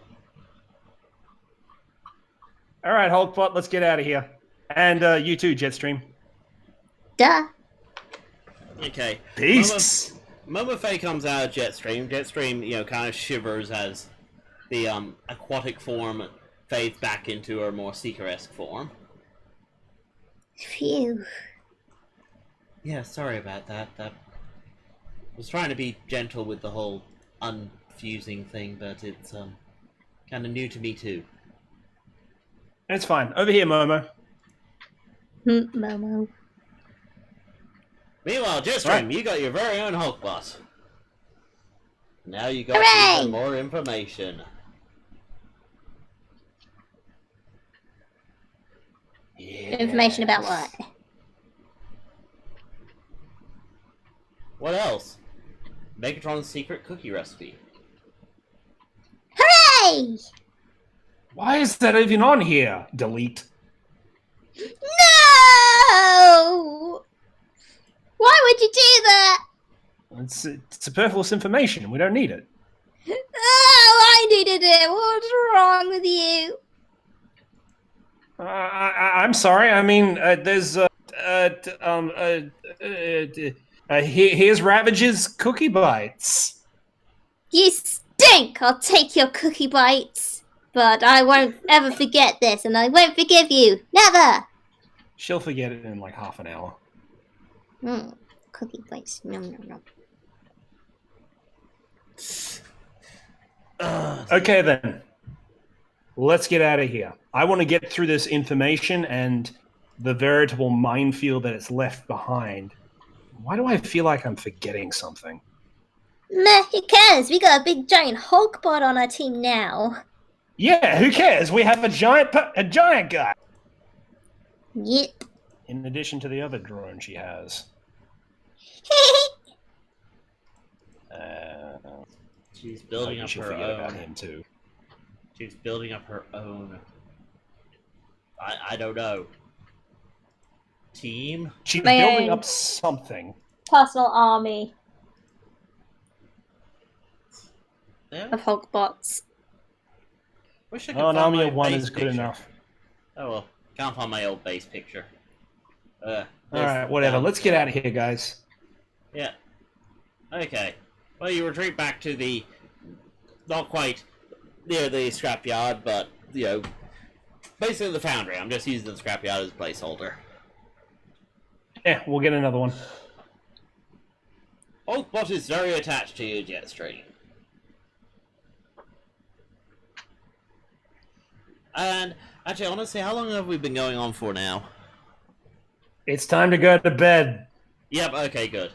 All right, Hulkbot, let's get out of here. And you too, Jetstream. Duh. Okay. Peace. Momo Faye comes out of Jetstream. Jetstream, kind of shivers as the aquatic form fades back into her more Seeker-esque form. Phew. Yeah, sorry about that. I was trying to be gentle with the whole unfusing thing, but it's kind of new to me too. It's fine. Over here, Momo. Momo. Meanwhile, Jetstream, Right. you got your very own Hulkbot. Now you got Hooray! even more information. Information about what? What else? Megatron's secret cookie recipe. Hooray! Why is that even on here? Delete. No! Why would you do that? It's superfluous information. We don't need it. Oh, I needed it. What's wrong with you? I'm sorry. I mean, there's here's Ravage's cookie bites. You stink! I'll take your cookie bites. But I won't ever forget this, and I won't forgive you. Never! She'll forget it in like half an hour. Cookie bites. Nom, nom, nom. Okay then. Let's get out of here. I want to get through this information and the veritable minefield that it's left behind. Why do I feel like I'm forgetting something? Meh, who cares? We got a big giant Hulkbot on our team now. Yeah, who cares? We have a giant guy. Yep. In addition to the other drone she has. She's building up she'll her forget about own. him too. She's building up her own. I don't know. Team? She's Man. building up something. Personal army Yeah. of Hulkbots. Wish I could Oh, an find army my of one base is good picture. enough. Oh well, can't find my old base picture. Alright, whatever. Let's get out of here, guys. Yeah. Okay. Well, you retreat back to the, not quite near the scrapyard, but, basically the foundry. I'm just using the scrapyard as a placeholder. Yeah, we'll get another one. Hulkbot is very attached to you, Jetstream. And, actually, honestly, how long have we been going on for now? It's time to go to bed. Yep, okay, good.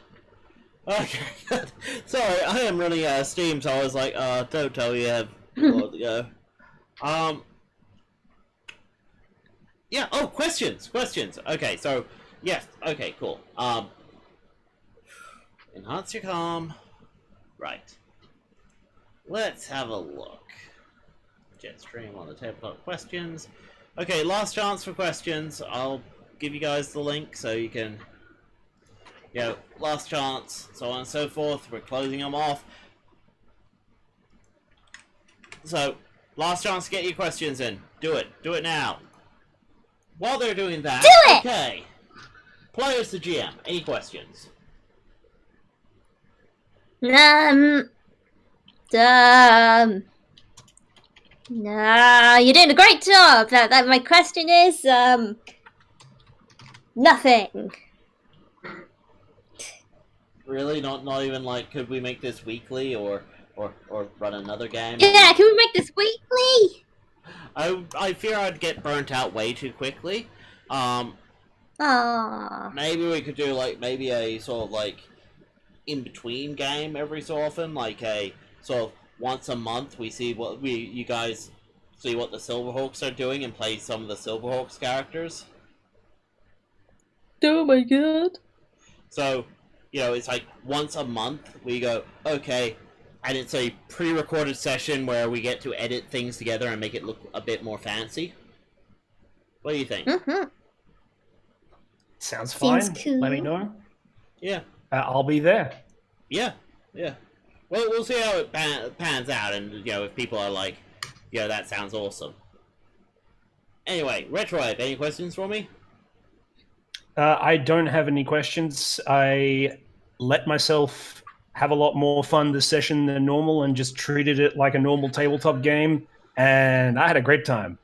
Okay, good. Sorry, I am running out of steam, so I was like, don't tell you have more to go. Yeah, oh, questions! Okay, so, yes, okay, cool. Enhance your comm. Right. Let's have a look. Jetstream on the tabletop questions. Okay, last chance for questions. I'll give you guys the link so you can, last chance, so on and so forth. We're closing them off. So, last chance to get your questions in. Do it. Do it now. While they're doing that, Do it! Okay. Players to GM, any questions? Nah, you're doing a great job. That my question is, nothing. Really? Not even like, could we make this weekly or run another game? Yeah, can we make this weekly? I fear I'd get burnt out way too quickly. Aww. Maybe we could do maybe a sort of in between game every so often, like a sort of once a month we see what you guys see what the Silverhawks are doing and play some of the Silverhawks characters. Oh my god. So, it's like once a month we go, okay, and it's a pre-recorded session where we get to edit things together and make it look a bit more fancy. What do you think? Mm-hmm. Sounds fine. Seems cool. Let me know. Yeah. I'll be there. Yeah. Well, we'll see how it pans out, and, if people are like, that sounds awesome. Anyway, Retrowave, any questions for me? I don't have any questions. I let myself have a lot more fun this session than normal and just treated it like a normal tabletop game, and I had a great time.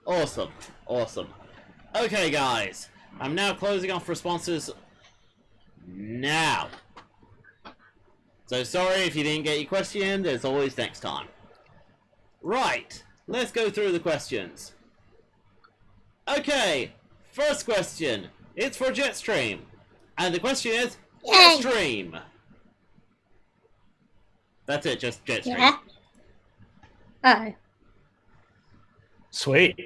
Awesome. Okay, guys. I'm now closing off responses now. So sorry if you didn't get your question. There's always next time. Right. Let's go through the questions. Okay. First question. It's for Jetstream. And the question is, Yay. Jetstream. That's it, just Jetstream. Yeah. Oh. Sweet.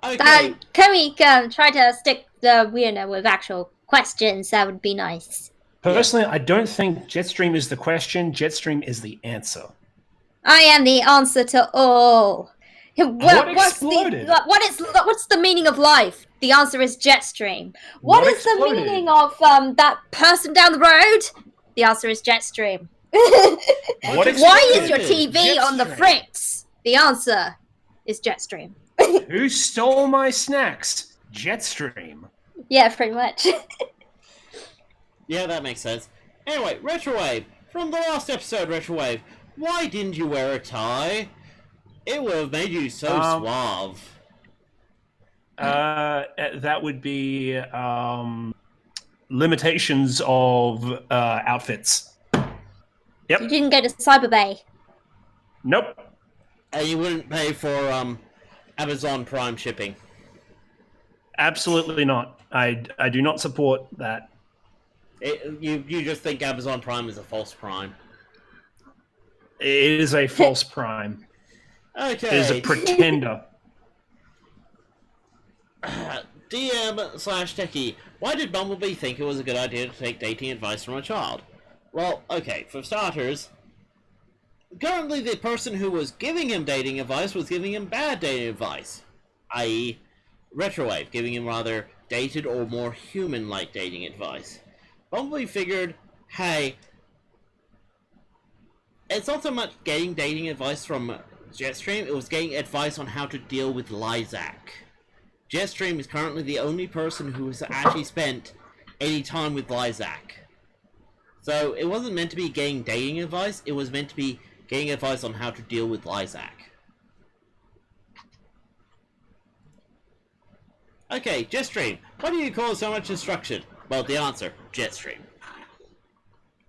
Okay. Can we try to stick the with actual questions? That would be nice. Personally, I don't think Jetstream is the question. Jetstream is the answer. I am the answer to all. What exploded? What's the meaning of life? The answer is Jetstream. What is exploded? the meaning of that person down the road? The answer is Jetstream. What Why is your exploded? TV on the Jetstream. fritz? The answer is Jetstream. Who stole my snacks? Jetstream. Yeah, pretty much. Yeah, that makes sense. Anyway, Retrowave. From the last episode, Retrowave, why didn't you wear a tie? It would have made you so suave. That would be limitations of outfits. Yep. You didn't go to Cyber Bay. Nope. And you wouldn't pay for Amazon Prime shipping. Absolutely not. I do not support that. You just think Amazon Prime is a false prime. It is a false prime. Okay. It is a pretender. DM/Techie, why did Bumblebee think it was a good idea to take dating advice from a child? Well, okay, for starters, currently the person who was giving him dating advice was giving him bad dating advice, i.e. Retrowave, giving him rather dated or more human-like dating advice. Bumblebee figured, hey, it's not so much getting dating advice from Jetstream, it was getting advice on how to deal with Lysac. Jetstream is currently the only person who has actually spent any time with Lysac. So it wasn't meant to be getting dating advice, it was meant to be getting advice on how to deal with Lysac. Okay, Jetstream, why do you cause so much destruction? Well, the answer, Jetstream.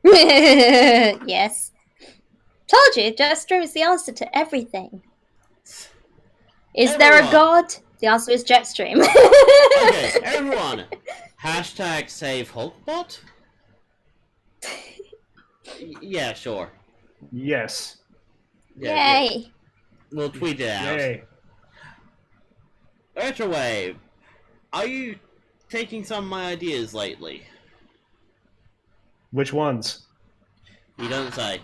Yes. Told you, Jetstream is the answer to everything. Is there a Everyone. god? The answer is Jetstream. Okay, everyone, hashtag save Hulkbot? Yeah, sure. Yes. Yeah. Yay. We'll tweet it out. Yay. Retrowave, are you taking some of my ideas lately? Which ones? You don't say.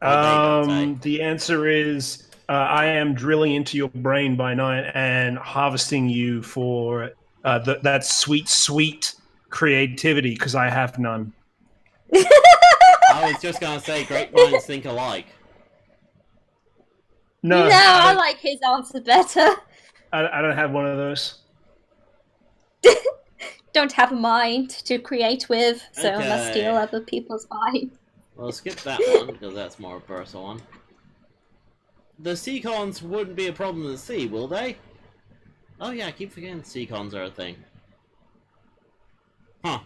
Say. The answer is I am drilling into your brain by night and harvesting you for that sweet, sweet creativity, because I have none. I was just gonna say, great minds think alike. No, No, I like his answer better. I don't have one of those. Don't have a mind to create with, so I must Okay. steal other people's mind. Well, skip that one, because that's more a personal one. The Seacons wouldn't be a problem in the sea, will they? Oh yeah, I keep forgetting Seacons are a thing. Huh.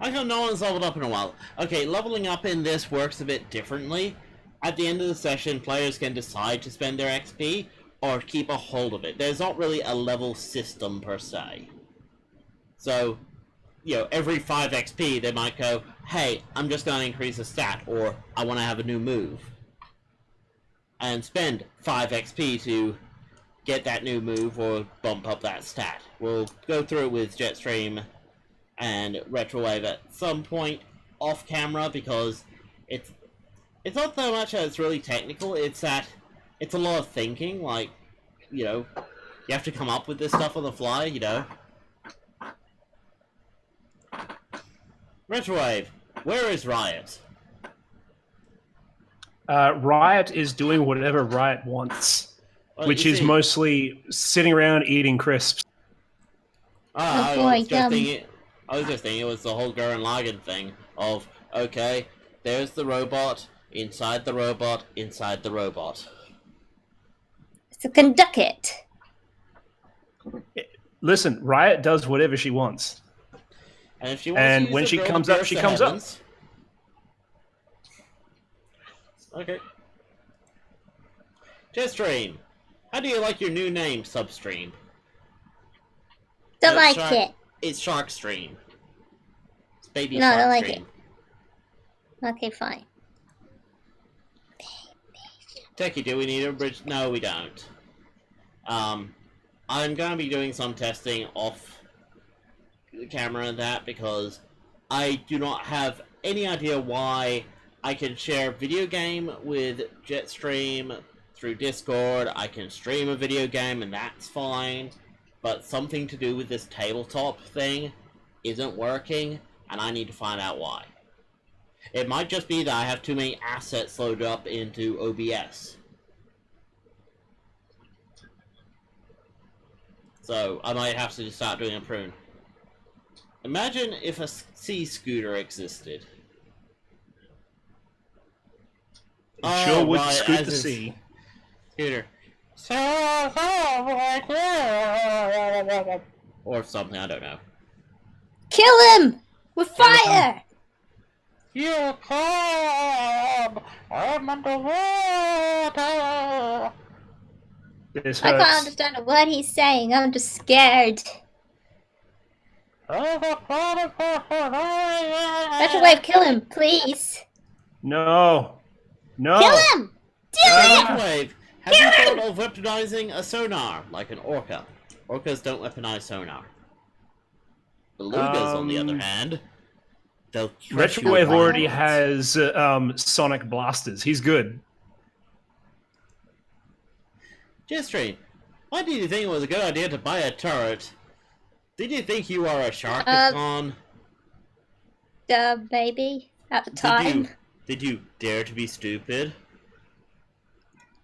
How come no one's leveled up in a while? Okay, leveling up in this works a bit differently. At the end of the session, players can decide to spend their XP, or keep a hold of it. There's not really a level system per se. So, every 5 XP they might go, hey, I'm just going to increase a stat, or I want to have a new move, and spend 5 XP to get that new move or bump up that stat. We'll go through it with Jetstream and Retrowave at some point off camera, because it's not so much that it's really technical, it's that it's a lot of thinking, like, you know, you have to come up with this stuff on the fly, you know. Retrowave, where is Riot? Riot is doing whatever Riot wants, Well, which you is see- mostly sitting around eating crisps. I boy, was just thinking it was the whole Gurren Lagann thing of, okay, there's the robot, inside the robot, inside the robot. So conduct it. Listen, Riot does whatever she wants. And if she wants And to use when the she drill to comes up, pierce she the comes up. heavens- Okay. Jetstream, how do you like your new name, Substream? Don't No, like Shark- it. It's Sharkstream. It's Baby No, I don't like Sharkstream. Okay, fine. Techie, do we need a bridge? No, we don't. I'm going to be doing some testing off the camera and that, because I do not have any idea why I can share video game with Jetstream through Discord. I can stream a video game and that's fine, but something to do with this tabletop thing isn't working, and I need to find out why. It might just be that I have too many assets loaded up into OBS. So I might have to just start doing a prune. Imagine if a sea scooter existed. Sure would right, scoot as the in sea. Scooter. Or something, I don't know. Kill him with fire. You come! I'm underwater! This I can't hurts. understand a word he's saying. I'm just scared. Retrowave, kill him, please. No. No. Kill him! Do it! Wave, have you thought of weaponizing a sonar, like an orca? Orcas don't weaponize sonar. Belugas, on the other hand, they'll crush you with Retrowave already rounds. has sonic blasters. He's good. Jetstream, why did you think it was a good idea to buy a turret? Did you think you are a Sharkatron? Maybe. At the time. Did you dare to be stupid?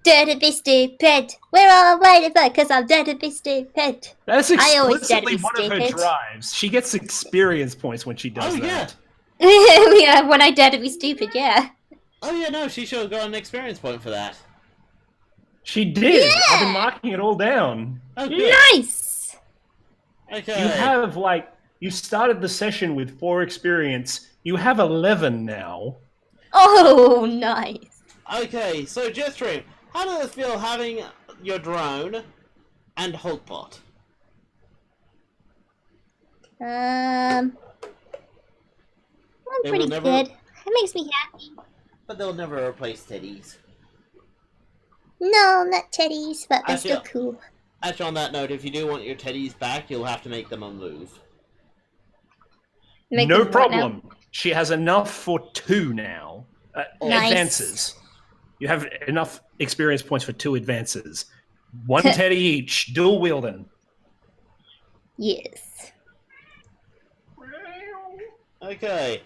Dare to be stupid. We're all waiting for because I'm dare to be stupid. That's I always dare to explicitly be one of her stupid. drives. She gets experience points when she does Oh, that. Yeah, when I dare to be stupid, yeah. Oh yeah, no, she should have got an experience point for that. She did. Yeah! I've been marking it all down. Oh, good. Nice! Okay. You have, you started the session with 4 experience. You have 11 now. Oh, nice. Okay, so Jetstream, how does it feel having your drone and Hulkbot? I'm They will pretty never- good. It makes me happy. But they'll never replace teddies. No, not teddies, but they're Actually, still cool. Actually, on that note, if you do want your teddies back, you'll have to make them a move. Make No them what now? problem. She has enough for 2 now. Nice. Advances. You have enough experience points for 2 advances. 1 teddy each, dual wielding. Yes. Okay.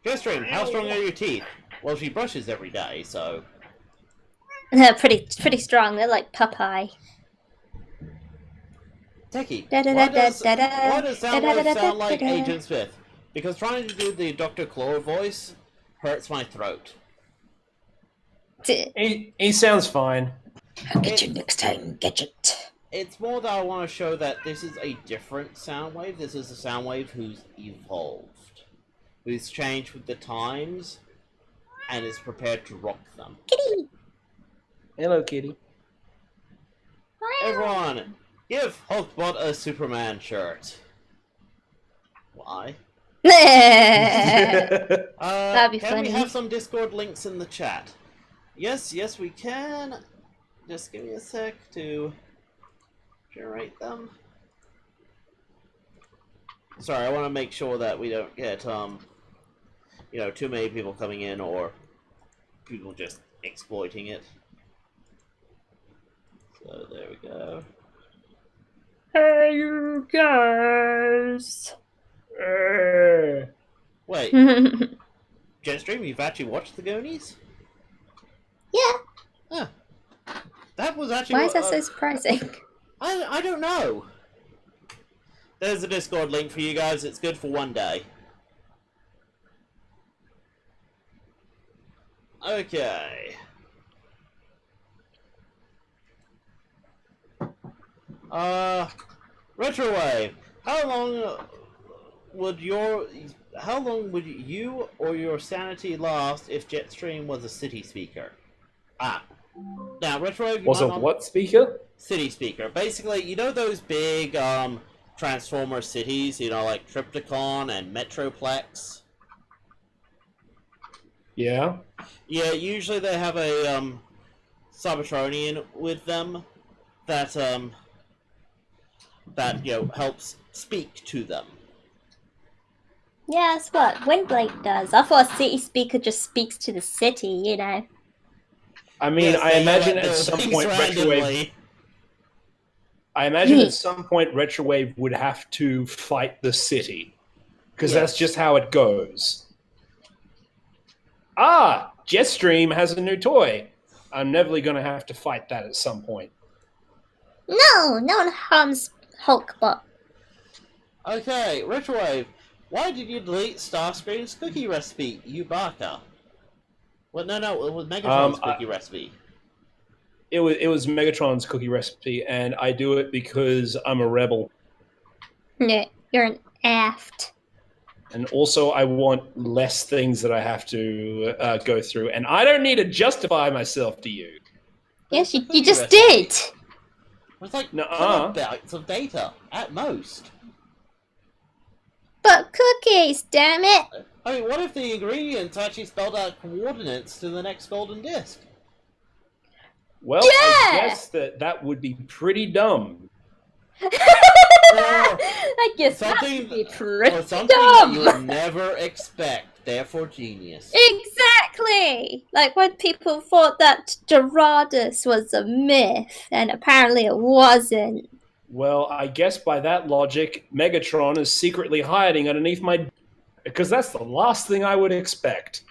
Jetstream, how strong are your teeth? Well, she brushes every day, so... They're pretty strong. They're like Popeye. Techie, Da da why da does, da da why does da da da Soundwave da sound like da da. Agent Smith? Because trying to do the Dr. Claw voice hurts my throat. He sounds fine. I'll get you next time, Gadget. It's more that I want to show that this is a different Soundwave. This is a Soundwave who's evolved. Who's changed with the times, and is prepared to rock them. Kitty! Hello, kitty. Everyone, give Hulkbot a Superman shirt. Why? That'd be can funny. we have some Discord links in the chat? Yes, we can. Just give me a sec to generate them. Sorry, I want to make sure that we don't get, too many people coming in or people just exploiting it. So there we go. Hey, you guys. Wait, Jetstream, you've actually watched the Goonies? Yeah. Huh. That was actually. Why is that so surprising? I don't know. There's a Discord link for you guys. It's good for one day. Okay. Retrowave. How long would you or your sanity last if Jetstream was a city speaker? Now Retrowave Was a what speaker? City speaker. Basically, you know those big Transformer cities, like Triptychon and Metroplex? Yeah. Yeah, usually they have a Cybertronian with them that helps speak to them. Yeah, that's what Windblade does. I thought a city speaker just speaks to the city, I mean, Yes, I they imagine let at those some things point Retrowave. randomly. I imagine at some point Retrowave would have to fight the city, because Yes. that's just how it goes. Ah, Jetstream has a new toy. I'm never going to have to fight that at some point. No one harms Hulkbot. Okay, Retrowave, why did you delete Starscream's cookie recipe, you baka? Well, no, it was Megatron's cookie recipe. It was Megatron's cookie recipe, and I do it because I'm a rebel. No, you're an aft. And also, I want less things that I have to go through. And I don't need to justify myself to you. Yes, It's a you cookie just recipe. did. It's like Nuh-uh. kilobytes of data, at most. But cookies, damn it. I mean, what if the ingredients actually spelled out coordinates to the next golden disc? Well, Yeah! I guess that would be pretty dumb. I guess that would be pretty Or something that you dumb. would never expect, therefore genius. Exactly! Like when people thought that Doradus was a myth, and apparently it wasn't. Well, I guess by that logic, Megatron is secretly hiding underneath my... Because that's the last thing I would expect.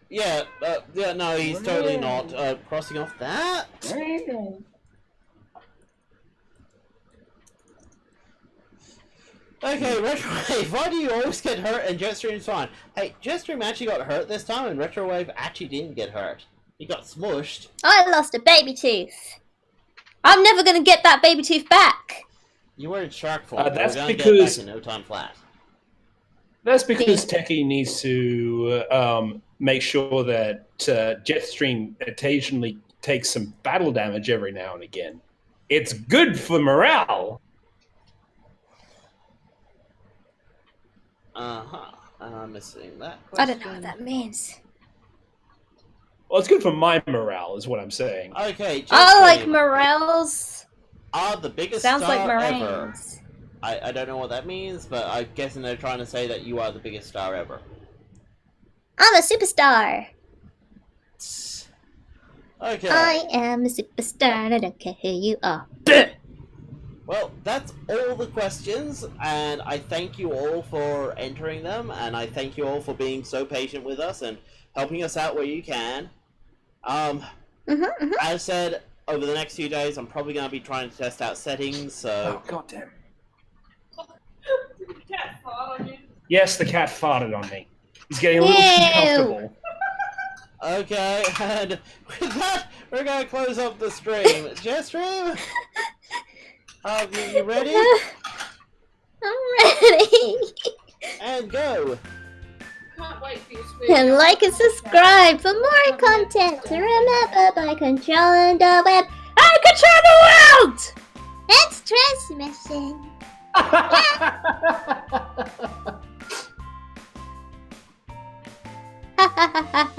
Yeah, no, he's totally not. Crossing off that? Okay, Retrowave, why do you always get hurt and Jetstream's fine? Hey, Jetstream actually got hurt this time and Retrowave actually didn't get hurt. He got smushed. I lost a baby tooth. I'm never gonna get that baby tooth back. You were in shark form. but that's we're gonna because- get back in no time flat. That's because Techie needs to make sure that Jetstream occasionally takes some battle damage every now and again. It's good for morale. I'm missing that question. I don't know what that means. Well, it's good for my morale, is what I'm saying. Okay, I like Jetstream morels. are the biggest Sounds star like ever. meringues. I don't know what that means, but I'm guessing they're trying to say that you are the biggest star ever. I'm a superstar. Okay. I am a superstar and I don't care who you are. Well, that's all the questions, and I thank you all for entering them, and I thank you all for being so patient with us and helping us out where you can. As I said, over the next few days, I'm probably going to be trying to test out settings, so... Oh, goddamn. Yes, the cat farted on me. He's getting a little too comfortable. Okay, and with that, we're going to close up the stream. Jetstream? You ready? I'm ready. And go! Can't wait for your screen. And like and subscribe for more content. Remember, by controlling the web, I control the world! It's transmission. Ha ha ha ha.